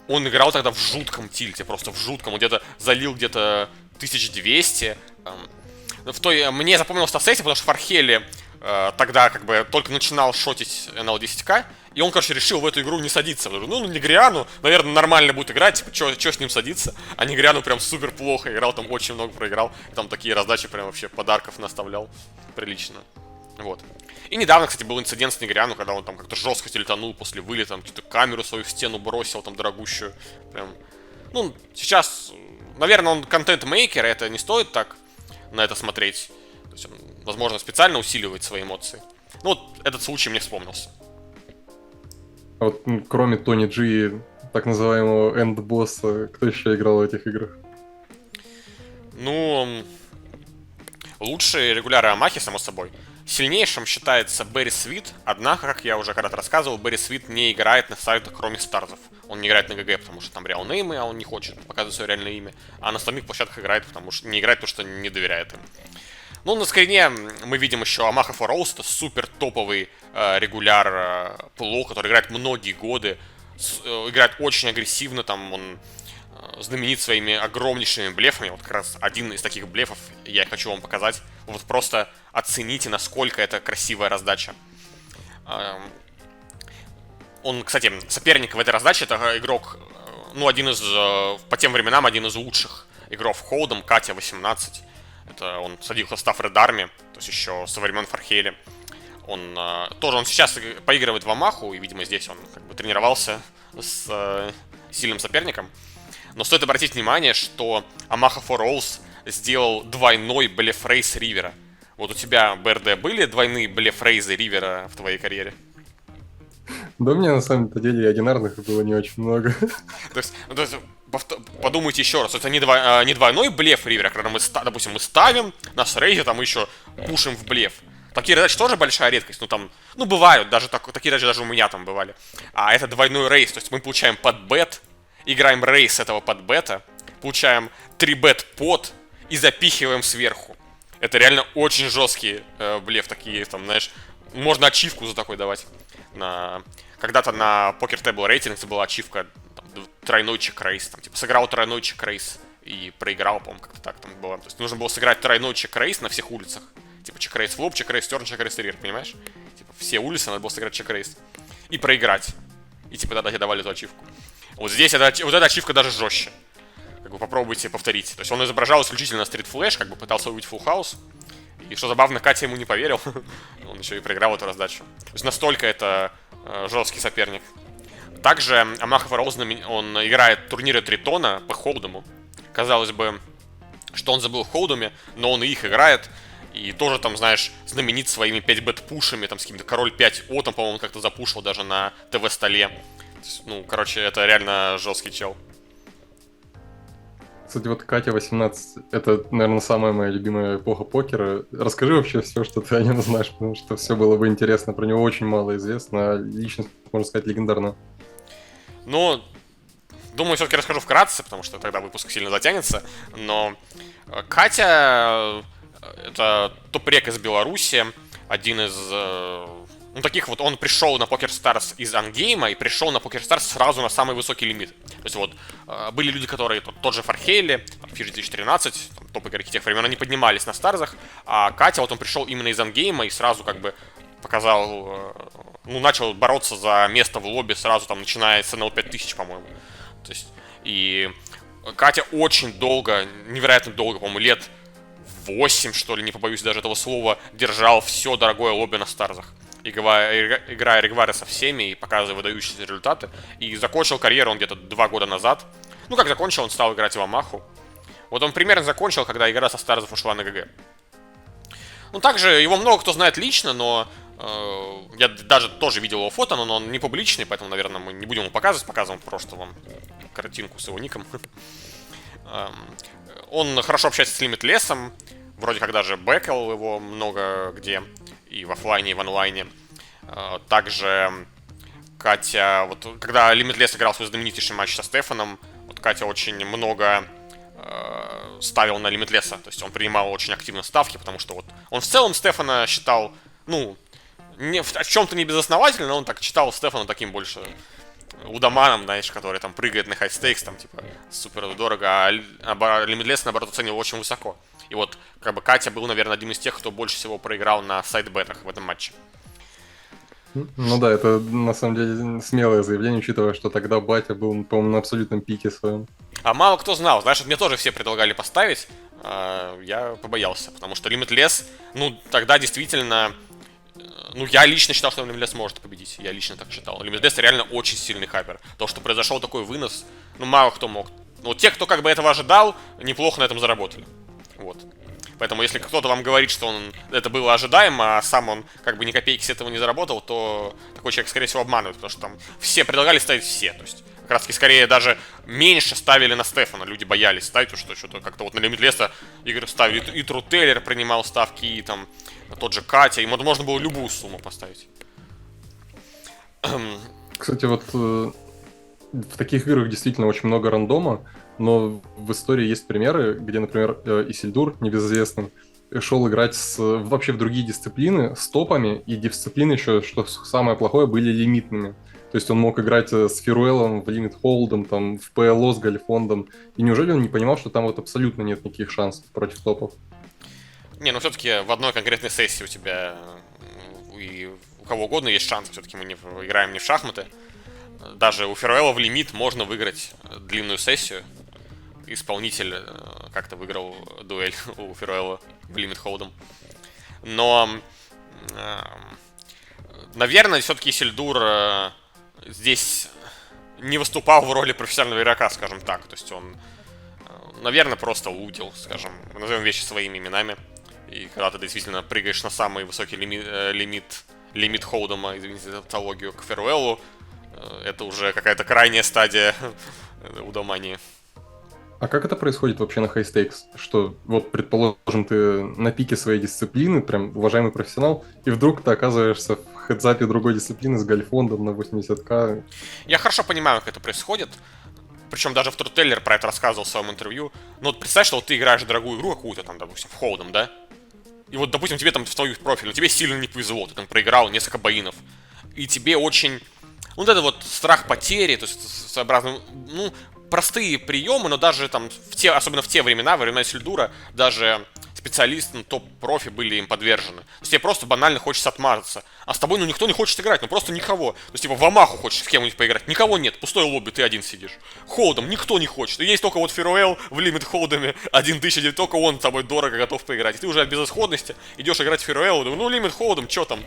B: он играл тогда в жутком тильте, просто в жутком. Он где-то залил где-то 1200. Мне запомнилась та сессия, потому что Фархели тогда как бы только начинал шотить NL10K. И он, короче, решил в эту игру не садиться. Ну, Негриану, наверное, нормально будет играть, типа, чё с ним садиться? А Негриану прям супер плохо играл, там очень много проиграл. Там такие раздачи прям вообще подарков наставлял прилично. Вот. И недавно, кстати, был инцидент с Негриану, когда он там как-то жестко тильтанул после вылета, там какую-то камеру свою в стену бросил, там дорогущую. Прям, ну, сейчас, наверное, он контент-мейкер, и это не стоит так на это смотреть. То есть он, возможно, специально усиливает свои эмоции. Ну, вот этот случай мне вспомнился.
A: А вот кроме Тони Джи, так называемого энд-босса, кто еще играл в этих играх?
B: Ну, лучшие регуляры Амахи, само собой. Сильнейшим считается Берри Свит, однако, как я уже когда-то рассказывал, Берри Свит не играет на сайтах, кроме Старзов. Он не играет на ГГ, потому что там реалнеймы, а он не хочет показывать свое реальное имя. А на остальных площадках играет, потому что не играет, потому что не доверяет им. Ну, на скрине мы видим еще Амаха for All, это супер топовый регуляр ПЛО, который играет многие годы, играет очень агрессивно, там он знаменит своими огромнейшими блефами. Вот как раз один из таких блефов я хочу вам показать. Вот просто оцените, насколько это красивая раздача. Он, кстати, соперник в этой раздаче — это игрок, ну, по тем временам, один из лучших игроков Холдом, Катя 18. Это он садился в состав Red Army, то есть еще со времен Фархели. Он сейчас поигрывает в Амаху, и, видимо, здесь он как бы тренировался с сильным соперником. Но стоит обратить внимание, что Амаха for Alls сделал двойной блеф-рейс Ривера. Вот у тебя, БРД, были двойные блеф-рейзы Ривера в твоей карьере?
A: Да, у меня на самом-то деле одинарных было не очень много.
B: То есть подумайте еще раз, это не двойной блеф Ривера, когда мы, допустим, мы ставим, нас рейзят, а мы еще пушим в блеф. Такие раздачи тоже большая редкость, бывают, такие раздачи даже у меня там бывали. А это двойной рейс, то есть мы получаем подбет, играем рейс этого подбета, получаем 3-бет под и запихиваем сверху. Это реально очень жесткий блеф, такие, там, знаешь, можно ачивку за такой давать. Когда-то на Poker Table Ratings была ачивка тройной чек-рейс, там, типа, сыграл тройной чек-рейс и проиграл, по-моему, как-то так там было. То есть нужно было сыграть тройной чек-рейс на всех улицах. Типа, чек-рейс флоп, чек-рейс терн, чек-рейс рир, понимаешь? Типа, все улицы надо было сыграть чек-рейс. И проиграть. И, типа, тогда тебе давали эту ачивку. Вот здесь вот эта ачивка даже жестче. Как бы попробуйте повторить. То есть он изображал исключительно стрит-флэш, как бы пытался убить фулл хаус. И что забавно, Катя ему не поверил. Он еще и проиграл эту раздачу. То есть настолько это жесткий соперник. Также Амаха for Alls, он играет турниры Тритона по холдому. Казалось бы, что он забыл в холдуме, но он и их играет. И тоже там, знаешь, знаменит своими 5-бет пушами, там с каким-то король 5-о, там, по-моему, как-то запушил даже на ТВ-столе. Ну, короче, это реально жесткий чел.
A: Кстати, вот Катя 18, это, наверное, самая моя любимая эпоха покера. Расскажи вообще все, что ты о нем знаешь, потому что все было бы интересно. Про него очень мало известно, а личность, можно сказать, легендарная.
B: Ну, думаю, все-таки расскажу вкратце, потому что тогда выпуск сильно затянется. Но Катя — это топ-рек из Беларуси, один из... таких вот, он пришел на PokerStars из ангейма и пришел на PokerStars сразу на самый высокий лимит. То есть вот, были люди, которые, тот же Фархейли, Фиш 2013, топ-игроки тех времен, они поднимались на старзах, а Катя, вот он пришел именно из ангейма и сразу как бы показал, начал бороться за место в лобби сразу, там, начиная с NL 5000, по-моему. То есть, и Катя очень долго, невероятно долго, по-моему, лет 8, что ли, не побоюсь даже этого слова, держал все дорогое лобби на старзах. Играя регвары со всеми и показывая выдающиеся результаты. И закончил карьеру он где-то 2 года назад. Ну, как закончил, он стал играть в Амаху. Вот он примерно закончил, когда игра со старзов ушла на ГГ. Ну, также его много кто знает лично, но я даже тоже видел его фото, но он не публичный, поэтому, наверное, мы не будем его показывать. Показываем просто вам картинку с его ником. Он хорошо общается с Limitless'ом. Вроде как даже бэкал его много где. И в офлайне, и в онлайне. Также Катя, вот когда Limitless играл свой знаменитейший матч со Стефаном, вот Катя очень много ставил на Limitless. То есть он принимал очень активно ставки, потому что вот он в целом Стефана считал, в чем-то не безосновательно, но он так считал Стефана таким больше удаманом, знаешь, который там прыгает на хай-стейкс, там типа супер дорого, а Limitless, наоборот, оценивал очень высоко. И вот, как бы, Катя был, наверное, одним из тех, кто больше всего проиграл на сайдбетах в этом матче.
A: Ну да, это на самом деле смелое заявление, учитывая, что тогда батя был, по-моему, на абсолютном пике своем.
B: А мало кто знал, знаешь, вот мне тоже все предлагали поставить, я побоялся, потому что Limitless, тогда действительно, я лично считал, что Limitless может победить, я лично так считал. Limitless реально очень сильный хайпер, то, что произошел такой вынос, мало кто мог. Но те, кто как бы этого ожидал, неплохо на этом заработали. Вот. Поэтому, если кто-то вам говорит, что это было ожидаемо, а сам он как бы ни копейки с этого не заработал, то такой человек, скорее всего, обманывает, потому что там все предлагали ставить все. То есть, как раз таки, скорее даже меньше ставили на Стефана. Люди боялись ставить, потому что что-то как-то вот на Limitless игры ставили. И Трутейлер принимал ставки, и там тот же Катя. Ему можно было любую сумму поставить.
A: Кстати, вот в таких играх действительно очень много рандома. Но в истории есть примеры, где, например, Исильдур, небезызвестный, шел играть вообще в другие дисциплины с топами, и дисциплины еще, что самое плохое, были лимитными. То есть он мог играть с Фируэлом, в Лимит Холдом, там, в ПЛО с Гальфондом. И неужели он не понимал, что там вот абсолютно нет никаких шансов против топов?
B: Не, ну все-таки в одной конкретной сессии у тебя и у кого угодно есть шанс. Все-таки мы играем не в шахматы. Даже у Фируэла в лимит можно выиграть длинную сессию. Исполнитель как-то выиграл дуэль у Фируэла в лимит холдом. Но, наверное, все-таки Исильдур здесь не выступал в роли профессионального игрока, скажем так. То есть он, наверное, просто лудил, скажем, назовем вещи своими именами. И когда ты действительно прыгаешь на самый высокий лимит холдома, извините за тавтологию, к Фируэлу, это уже какая-то крайняя стадия удомании.
A: А как это происходит вообще на High Stakes? Что вот, предположим, ты на пике своей дисциплины, прям уважаемый профессионал, и вдруг ты оказываешься в хедзапе другой дисциплины с Гальфондом на 80к.
B: Я хорошо понимаю, как это происходит. Причем даже в Трутеллер про это рассказывал в своем интервью. Но вот представь, что вот ты играешь дорогую игру какую-то там, допустим, в холдом, да? И вот, допустим, тебе там в твою профиль, но тебе сильно не повезло, ты там проиграл несколько боинов. И тебе очень... Вот это вот страх потери, то есть своеобразно, ну, простые приемы, но даже там, особенно в те времена, во времена Исильдура, даже специалисты, топ-профи были им подвержены. То есть тебе просто банально хочется отмазаться. А с тобой, ну, никто не хочет играть, ну, просто никого. То есть, типа, в Амаху хочешь с кем-нибудь поиграть, никого нет, пустой лобби, ты один сидишь. Холдом никто не хочет. И есть только вот Фируэл в лимит холдами 1000, только он с тобой дорого готов поиграть. И ты уже от безысходности идешь играть в Фируэл, ну, лимит холдом, что там,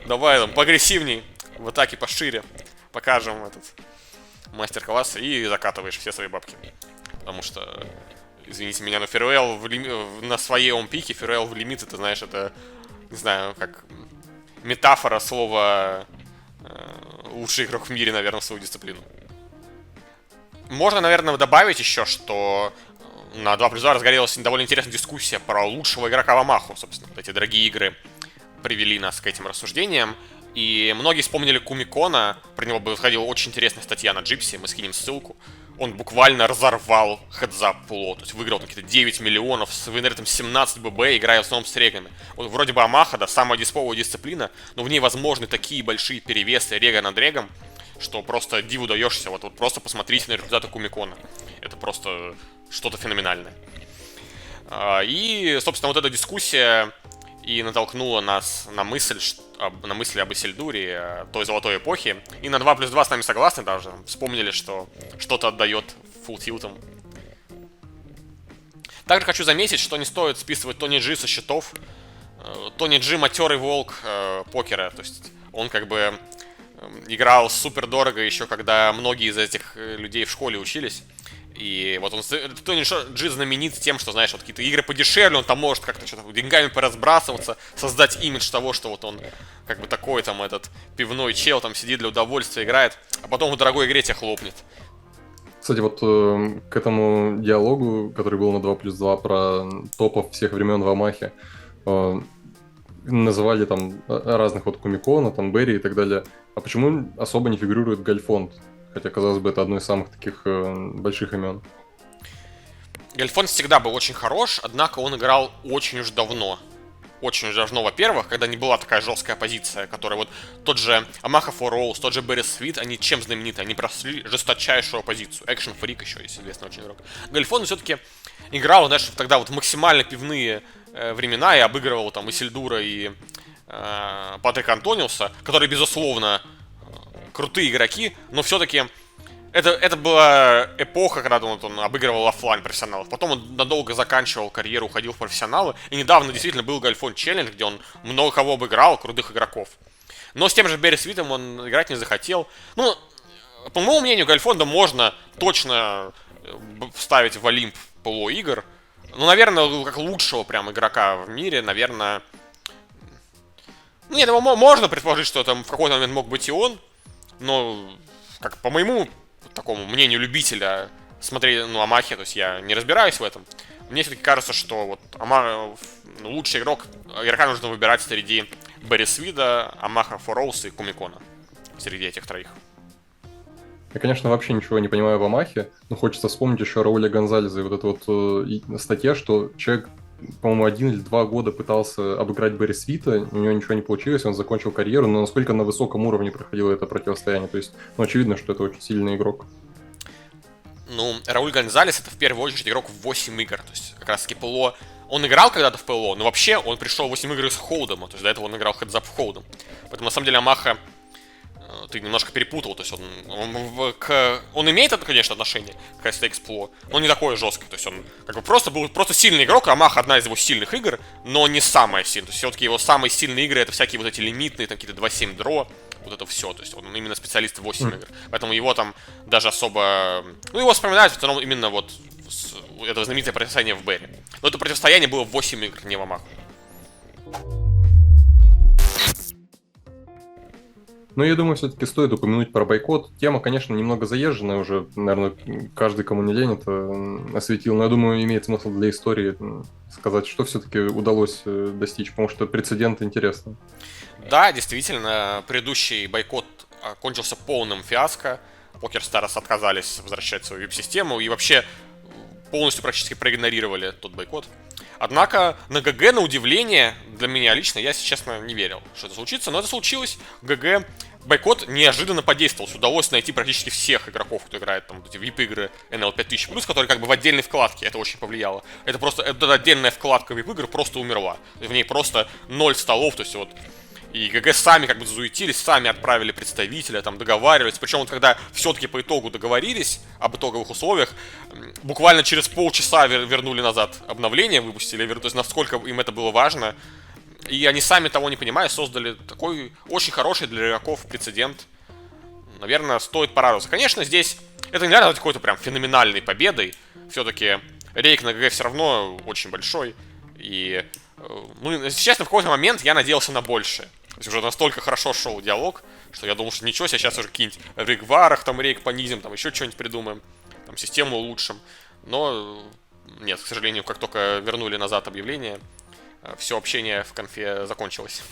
B: давай там, поагрессивней, в атаке пошире. Покажем этот мастер-класс и закатываешь все свои бабки. Потому что, извините меня, но Фируэл на своем пике, Фируэл в лимит, это, знаешь, это, не знаю, как метафора слова лучший игрок в мире, наверное, в свою дисциплину. Можно, наверное, добавить еще, что на 2+2 разгорелась довольно интересная дискуссия про лучшего игрока в Амаху. Собственно, вот эти дорогие игры привели нас к этим рассуждениям. И многие вспомнили Кумикона, про него выходила очень интересная статья на Джипси, мы скинем ссылку. Он буквально разорвал хедзап пуло, то есть выиграл какие-то 9 миллионов с винрейтом 17 ББ, играя в основном с регами. Вот вроде бы Амаха, да, самая дисповая дисциплина, но в ней возможны такие большие перевесы рега над регом, что просто диву даешься. Вот просто посмотрите на результаты Кумикона. Это просто что-то феноменальное. И, собственно, вот эта дискуссия и натолкнула нас на мысль об Исильдуре, той золотой эпохи. И на 2+2 с нами согласны даже. Вспомнили, что что-то отдает фулл-тилтом. Также хочу заметить, что не стоит списывать Тони Джи со счетов. Тони Джи матерый волк покера. То есть он как бы играл супер дорого еще, когда многие из этих людей в школе учились. И вот он, Тони Джи знаменит тем, что, знаешь, вот какие-то игры подешевле, он там может как-то что-то деньгами поразбрасываться, создать имидж того, что вот он как бы такой там этот пивной чел там сидит для удовольствия, играет, а потом в дорогой игре тебя хлопнет.
A: Кстати, вот к этому диалогу, который был на 2+2 про топов всех времен в Амахе, называли там разных вот Кумикона, там Берри и так далее. А почему особо не фигурирует Гальфонд? Хотя, казалось бы, это одно из самых таких больших имен.
B: Гальфонд всегда был очень хорош, однако он играл очень уж давно. Очень уж давно, во-первых, когда не была такая жесткая позиция, которая вот тот же Амаха for Rolls, тот же Берри Свит, они чем знамениты? Они прошли жесточайшую позицию. Экшен Фрик еще есть известный очень игрок. Гальфонд все-таки играл, знаешь, тогда вот в максимально пивные времена и обыгрывал там Исильдура и Патрика Антониуса, которые, безусловно, крутые игроки, но все-таки это была эпоха, когда он обыгрывал оффлайн профессионалов. Потом он надолго заканчивал карьеру, уходил в профессионалы. И недавно действительно был Гальфонд Челлендж, где он много кого обыграл, крутых игроков. Но с тем же Берри Свитом он играть не захотел. Ну, по моему мнению, Гальфонда можно точно вставить в Олимп полуигр. Ну, наверное, как лучшего прям игрока в мире, наверное... Нет, можно предположить, что там в какой-то момент мог быть и он. Но, как по моему такому мнению любителя смотреть, ну, Амахи, то есть я не разбираюсь в этом, мне все-таки кажется, что вот лучший игрока нужно выбирать среди Берри Свида, Амаха for Rolls и Кумикона. Среди этих троих.
A: Я, конечно, вообще ничего не понимаю в Амахе, но хочется вспомнить еще Рауля Гонзалеза и вот эта вот статья, что человек по-моему, 1 или 2 года пытался обыграть Берри Свита, у него ничего не получилось, он закончил карьеру, но насколько на высоком уровне проходило это противостояние, то есть, ну, очевидно, что это очень сильный игрок.
B: Ну, Рауль Гонзалес это в первую очередь игрок в 8 игр, то есть как раз таки ПЛО. Он играл когда-то в ПЛО, но вообще он пришел в 8 игр из холдема, то есть до этого он играл хедзап в холдем. Поэтому на самом деле Амаха ты немножко перепутал, то есть он имеет это, конечно, отношение к High-Stakes PLO, но не такое жесткое, то есть он как бы просто был просто сильный игрок, Амаха одна из его сильных игр, но не самая сильная, то есть все-таки его самые сильные игры это всякие вот эти лимитные, там какие-то 2-7 дро, вот это все, то есть он именно специалист в 8 игр, поэтому его там даже особо, ну его вспоминают в основном именно вот это знаменитое противостояние в Берри, но это противостояние было в 8 игр, не в Амаху.
A: Но я думаю, все-таки стоит упомянуть про бойкот. Тема, конечно, немного заезженная уже, наверное, каждый, кому не лень, это осветил. Но я думаю, имеет смысл для истории сказать, что все-таки удалось достичь, потому что прецедент интересный.
B: Да, действительно, предыдущий бойкот кончился полным фиаско. PokerStars отказались возвращать свою вип-систему и вообще полностью практически проигнорировали тот бойкот. Однако на ГГ, на удивление, для меня лично, я, если честно, не верил, что это случится, но это случилось. ГГ бойкот неожиданно подействовал. Удалось найти практически всех игроков, кто играет там эти VIP-игры NL 5000+, которые как бы в отдельной вкладке, это очень повлияло. Это просто, эта отдельная вкладка VIP-игр просто умерла. В ней просто 0 столов, то есть вот. И ГГ сами как бы засуетились, сами отправили представителя, там договаривались. Причем вот когда все-таки по итогу договорились об итоговых условиях, буквально через полчаса вернули назад обновление, выпустили, то есть насколько им это было важно. И они сами того не понимая создали такой очень хороший для игроков прецедент. Наверное, стоит порадоваться. Конечно, здесь это не надо назвать какой-то прям феноменальной победой. Все-таки рейк на ГГ все равно очень большой. И, ну, если честно, в какой-то момент я надеялся на большее. То есть уже настолько хорошо шел диалог, что я думал, что ничего себе, сейчас уже какие-нибудь в рейк-варах, там рейк понизим, там еще что-нибудь придумаем, там систему улучшим. Но нет, к сожалению, как только вернули назад объявление, все общение в конфе закончилось.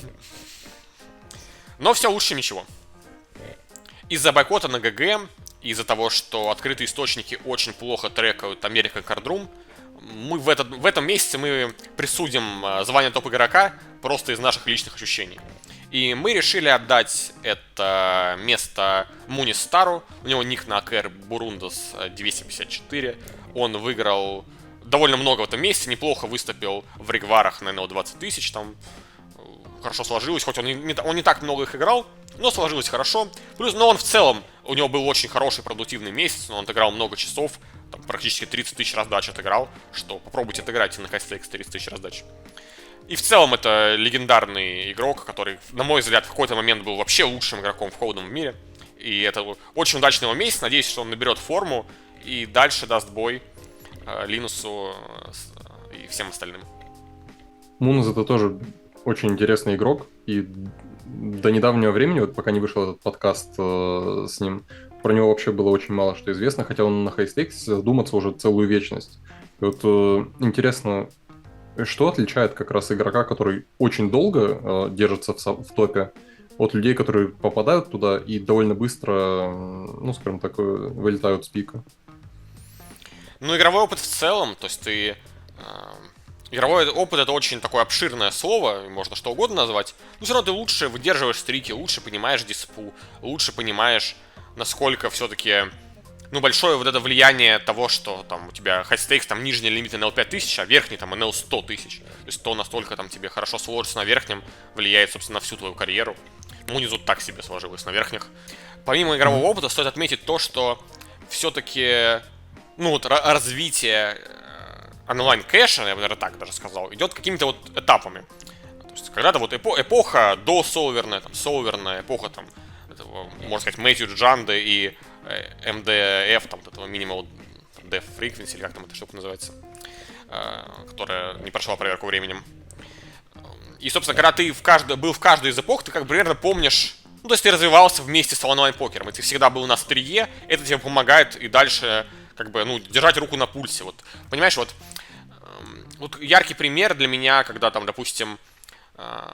B: Но все лучше ничего. Из-за бойкота на ГГ, из-за того, что открытые источники очень плохо трекают American Card Room, мы в этом месяце мы присудим звание топ-игрока просто из наших личных ощущений. И мы решили отдать это место Муни Стару. У него ник на АКР Бурундас 254. Он выиграл довольно много в этом месяце, неплохо выступил в регварах на НЛ 20 тысяч. Там хорошо сложилось, хоть он не так много их играл, но сложилось хорошо. Плюс, но он в целом, у него был очень хороший продуктивный месяц, но он отыграл много часов, там, практически 30 тысяч раздач отыграл, что попробуйте отыграть на High-Stakes 30 тысяч раздач. И в целом это легендарный игрок, который, на мой взгляд, в какой-то момент был вообще лучшим игроком в холдом в мире. И это очень удачный его месяц, надеюсь, что он наберет форму и дальше даст бой Линусу и всем остальным.
A: Муназ это тоже очень интересный игрок, и до недавнего времени, вот пока не вышел этот подкаст с ним, про него вообще было очень мало что известно, хотя он на High-Stakes задуматься уже целую вечность. И вот интересно, что отличает как раз игрока, который очень долго держится в топе, от людей, которые попадают туда и довольно быстро, ну, скажем так, вылетают с пика?
B: Ну, игровой опыт в целом, то есть ты... Игровой опыт — это очень такое обширное слово, можно что угодно назвать, но все равно ты лучше выдерживаешь стрики, лучше понимаешь диспу, лучше понимаешь, насколько все-таки, ну, большое вот это влияние того, что там у тебя High-Stakes, там нижний лимит NL 5000, а верхний там NL 100 тысяч. То есть то настолько там тебе хорошо сложится на верхнем, влияет, собственно, на всю твою карьеру. Мунизу так себе сложилось на верхних. Помимо игрового опыта стоит отметить то, что все-таки, ну, вот развитие онлайн-кэша, я бы, наверное, так даже сказал, идет какими-то вот этапами. То есть когда-то вот эпоха до солверная, там, солверная эпоха, там, этого, можно сказать, Мэтью Джанды и МДФ, там, этого Minimal Dev Frequency, или как там эта штука называется, которая не прошла проверку временем. И, собственно, когда ты был в каждой из эпох, ты как бы примерно помнишь, ну, то есть ты развивался вместе с онлайн-покером, и ты всегда был на острие, это тебе помогает и дальше, как бы, ну, держать руку на пульсе. Вот, понимаешь, вот яркий пример для меня, когда там, допустим,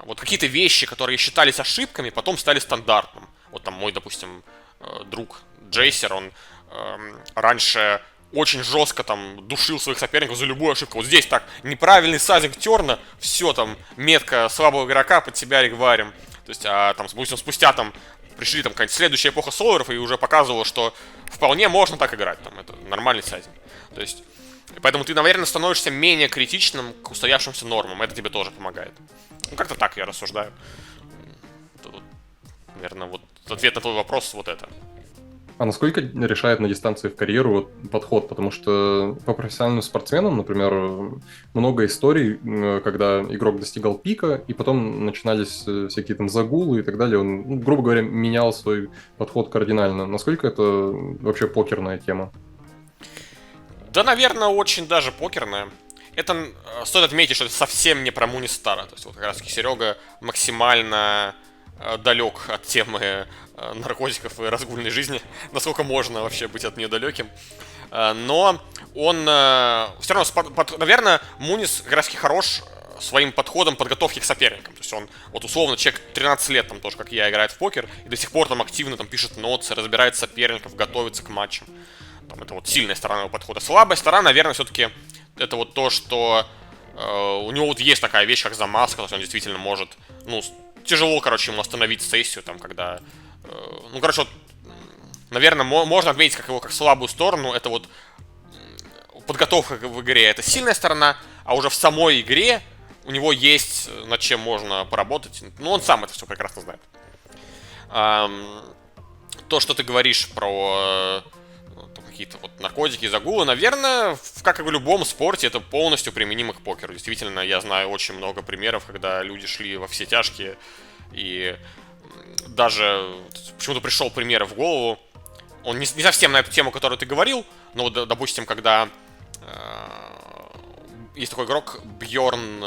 B: вот какие-то вещи, которые считались ошибками, потом стали стандартным. Вот там мой, допустим, друг Джейсер, он раньше очень жестко там душил своих соперников за любую ошибку. Вот здесь так, неправильный сазик терна, все там, метка слабого игрока, под себя регварим. То есть, там, допустим, спустя там пришли там какая-нибудь следующая эпоха соларов и уже показывало, что вполне можно так играть, там, это нормальный сайзинг. То есть, поэтому ты, наверное, становишься менее критичным к устоявшимся нормам, это тебе тоже помогает. Ну, как-то так я рассуждаю. Наверное, вот ответ на твой вопрос вот это.
A: А насколько решает на дистанции в карьеру вот подход? Потому что по профессиональным спортсменам, например, много историй, когда игрок достигал пика, и потом начинались всякие там загулы и так далее. Он, ну, грубо говоря, менял свой подход кардинально. Насколько это вообще покерная тема?
B: Да, наверное, очень даже покерная. Это стоит отметить, что это совсем не про Мунистара. То есть вот как раз таки Серега максимально далек от темы наркотиков и разгульной жизни, насколько можно вообще быть от нее далеким. Но он все равно, наверное, Мунис как раз таки хорош своим подходом подготовки к соперникам. То есть он, вот условно, человек 13 лет, там тоже, как я, играет в покер, и до сих пор там активно там пишет ноты, разбирает соперников, готовится к матчам. Там, это вот сильная сторона его подхода. Слабая сторона, наверное, все-таки это вот то, что у него вот есть такая вещь, как замазка, то есть он действительно может, ну, тяжело, короче, ему остановить сессию, там, когда... ну, короче, вот, наверное, можно отметить как его как слабую сторону. Это вот подготовка в игре. Это сильная сторона, а уже в самой игре у него есть над чем можно поработать. Ну, он сам это все прекрасно знает. То, что ты говоришь про какие-то вот наркотики, загулы, наверное, как и в любом спорте, это полностью применимо к покеру. Действительно, я знаю очень много примеров, когда люди шли во все тяжкие, и даже почему-то пришел пример в голову. Он не совсем на эту тему, которую ты говорил, но вот, допустим, когда есть такой игрок Бьорн,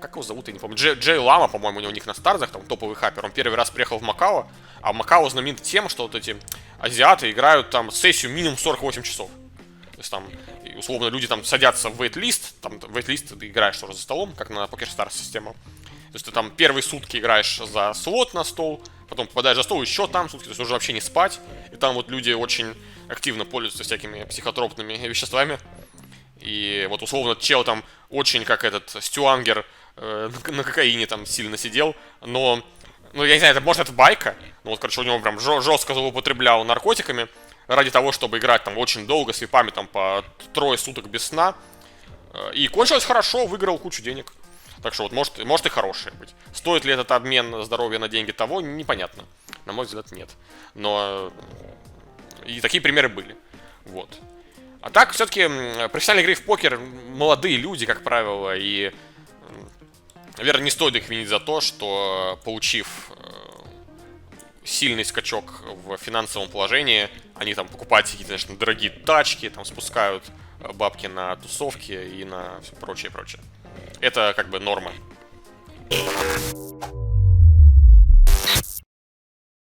B: как его зовут, я не помню, Джей Лама, по-моему, у них на Старзах, там топовый хакер, он первый раз приехал в Макао, а в Макао знаменит тем, что вот эти азиаты играют там сессию минимум 48 часов. То есть там, условно, люди там садятся в вейт-лист, там вейт-лист ты играешь тоже за столом, как на PokerStars система. То есть ты там первые сутки играешь за слот на стол, потом попадаешь за стол, еще там сутки, то есть нужно вообще не спать. И там вот люди очень активно пользуются всякими психотропными веществами. И вот условно чел там очень как этот Стюангер на кокаине там сильно сидел, но, ну я не знаю, это, может это байка, но вот, короче, у него прям жестко злоупотреблял наркотиками ради того, чтобы играть там очень долго с випами там по 3 суток без сна. И кончилось хорошо, выиграл кучу денег. Так что вот может и хорошее быть. Стоит ли этот обмен здоровья на деньги того, непонятно. На мой взгляд, нет. Но и такие примеры были. Вот. А так, все-таки профессиональные игры в покер молодые люди, как правило, и, наверное, не стоит их винить за то, что, получив сильный скачок в финансовом положении, они там покупают какие-то, конечно, дорогие тачки, там спускают бабки на тусовки и на все прочее. Это как бы норма.